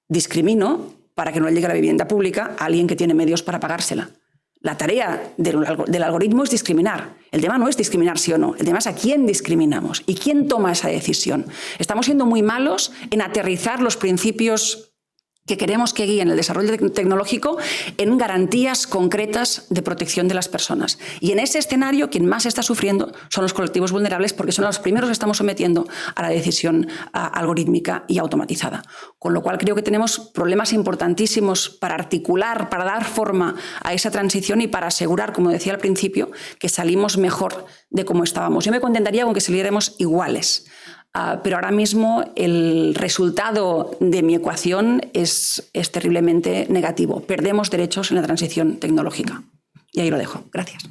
Speaker 4: discrimino para que no le llegue la vivienda pública a alguien que tiene medios para pagársela. La tarea del algoritmo es discriminar. El tema no es discriminar sí o no, el tema es a quién discriminamos y quién toma esa decisión. Estamos siendo muy malos en aterrizar los principios que queremos que guíen el desarrollo tecnológico en garantías concretas de protección de las personas. Y en ese escenario, quien más está sufriendo son los colectivos vulnerables, porque son los primeros que estamos sometiendo a la decisión algorítmica y automatizada. Con lo cual creo que tenemos problemas importantísimos para articular, para dar forma a esa transición y para asegurar, como decía al principio, que salimos mejor de cómo estábamos. Yo me contentaría con que saliéramos iguales. Pero ahora mismo el resultado de mi ecuación es terriblemente negativo. Perdemos derechos en la transición tecnológica. Y ahí lo dejo. Gracias.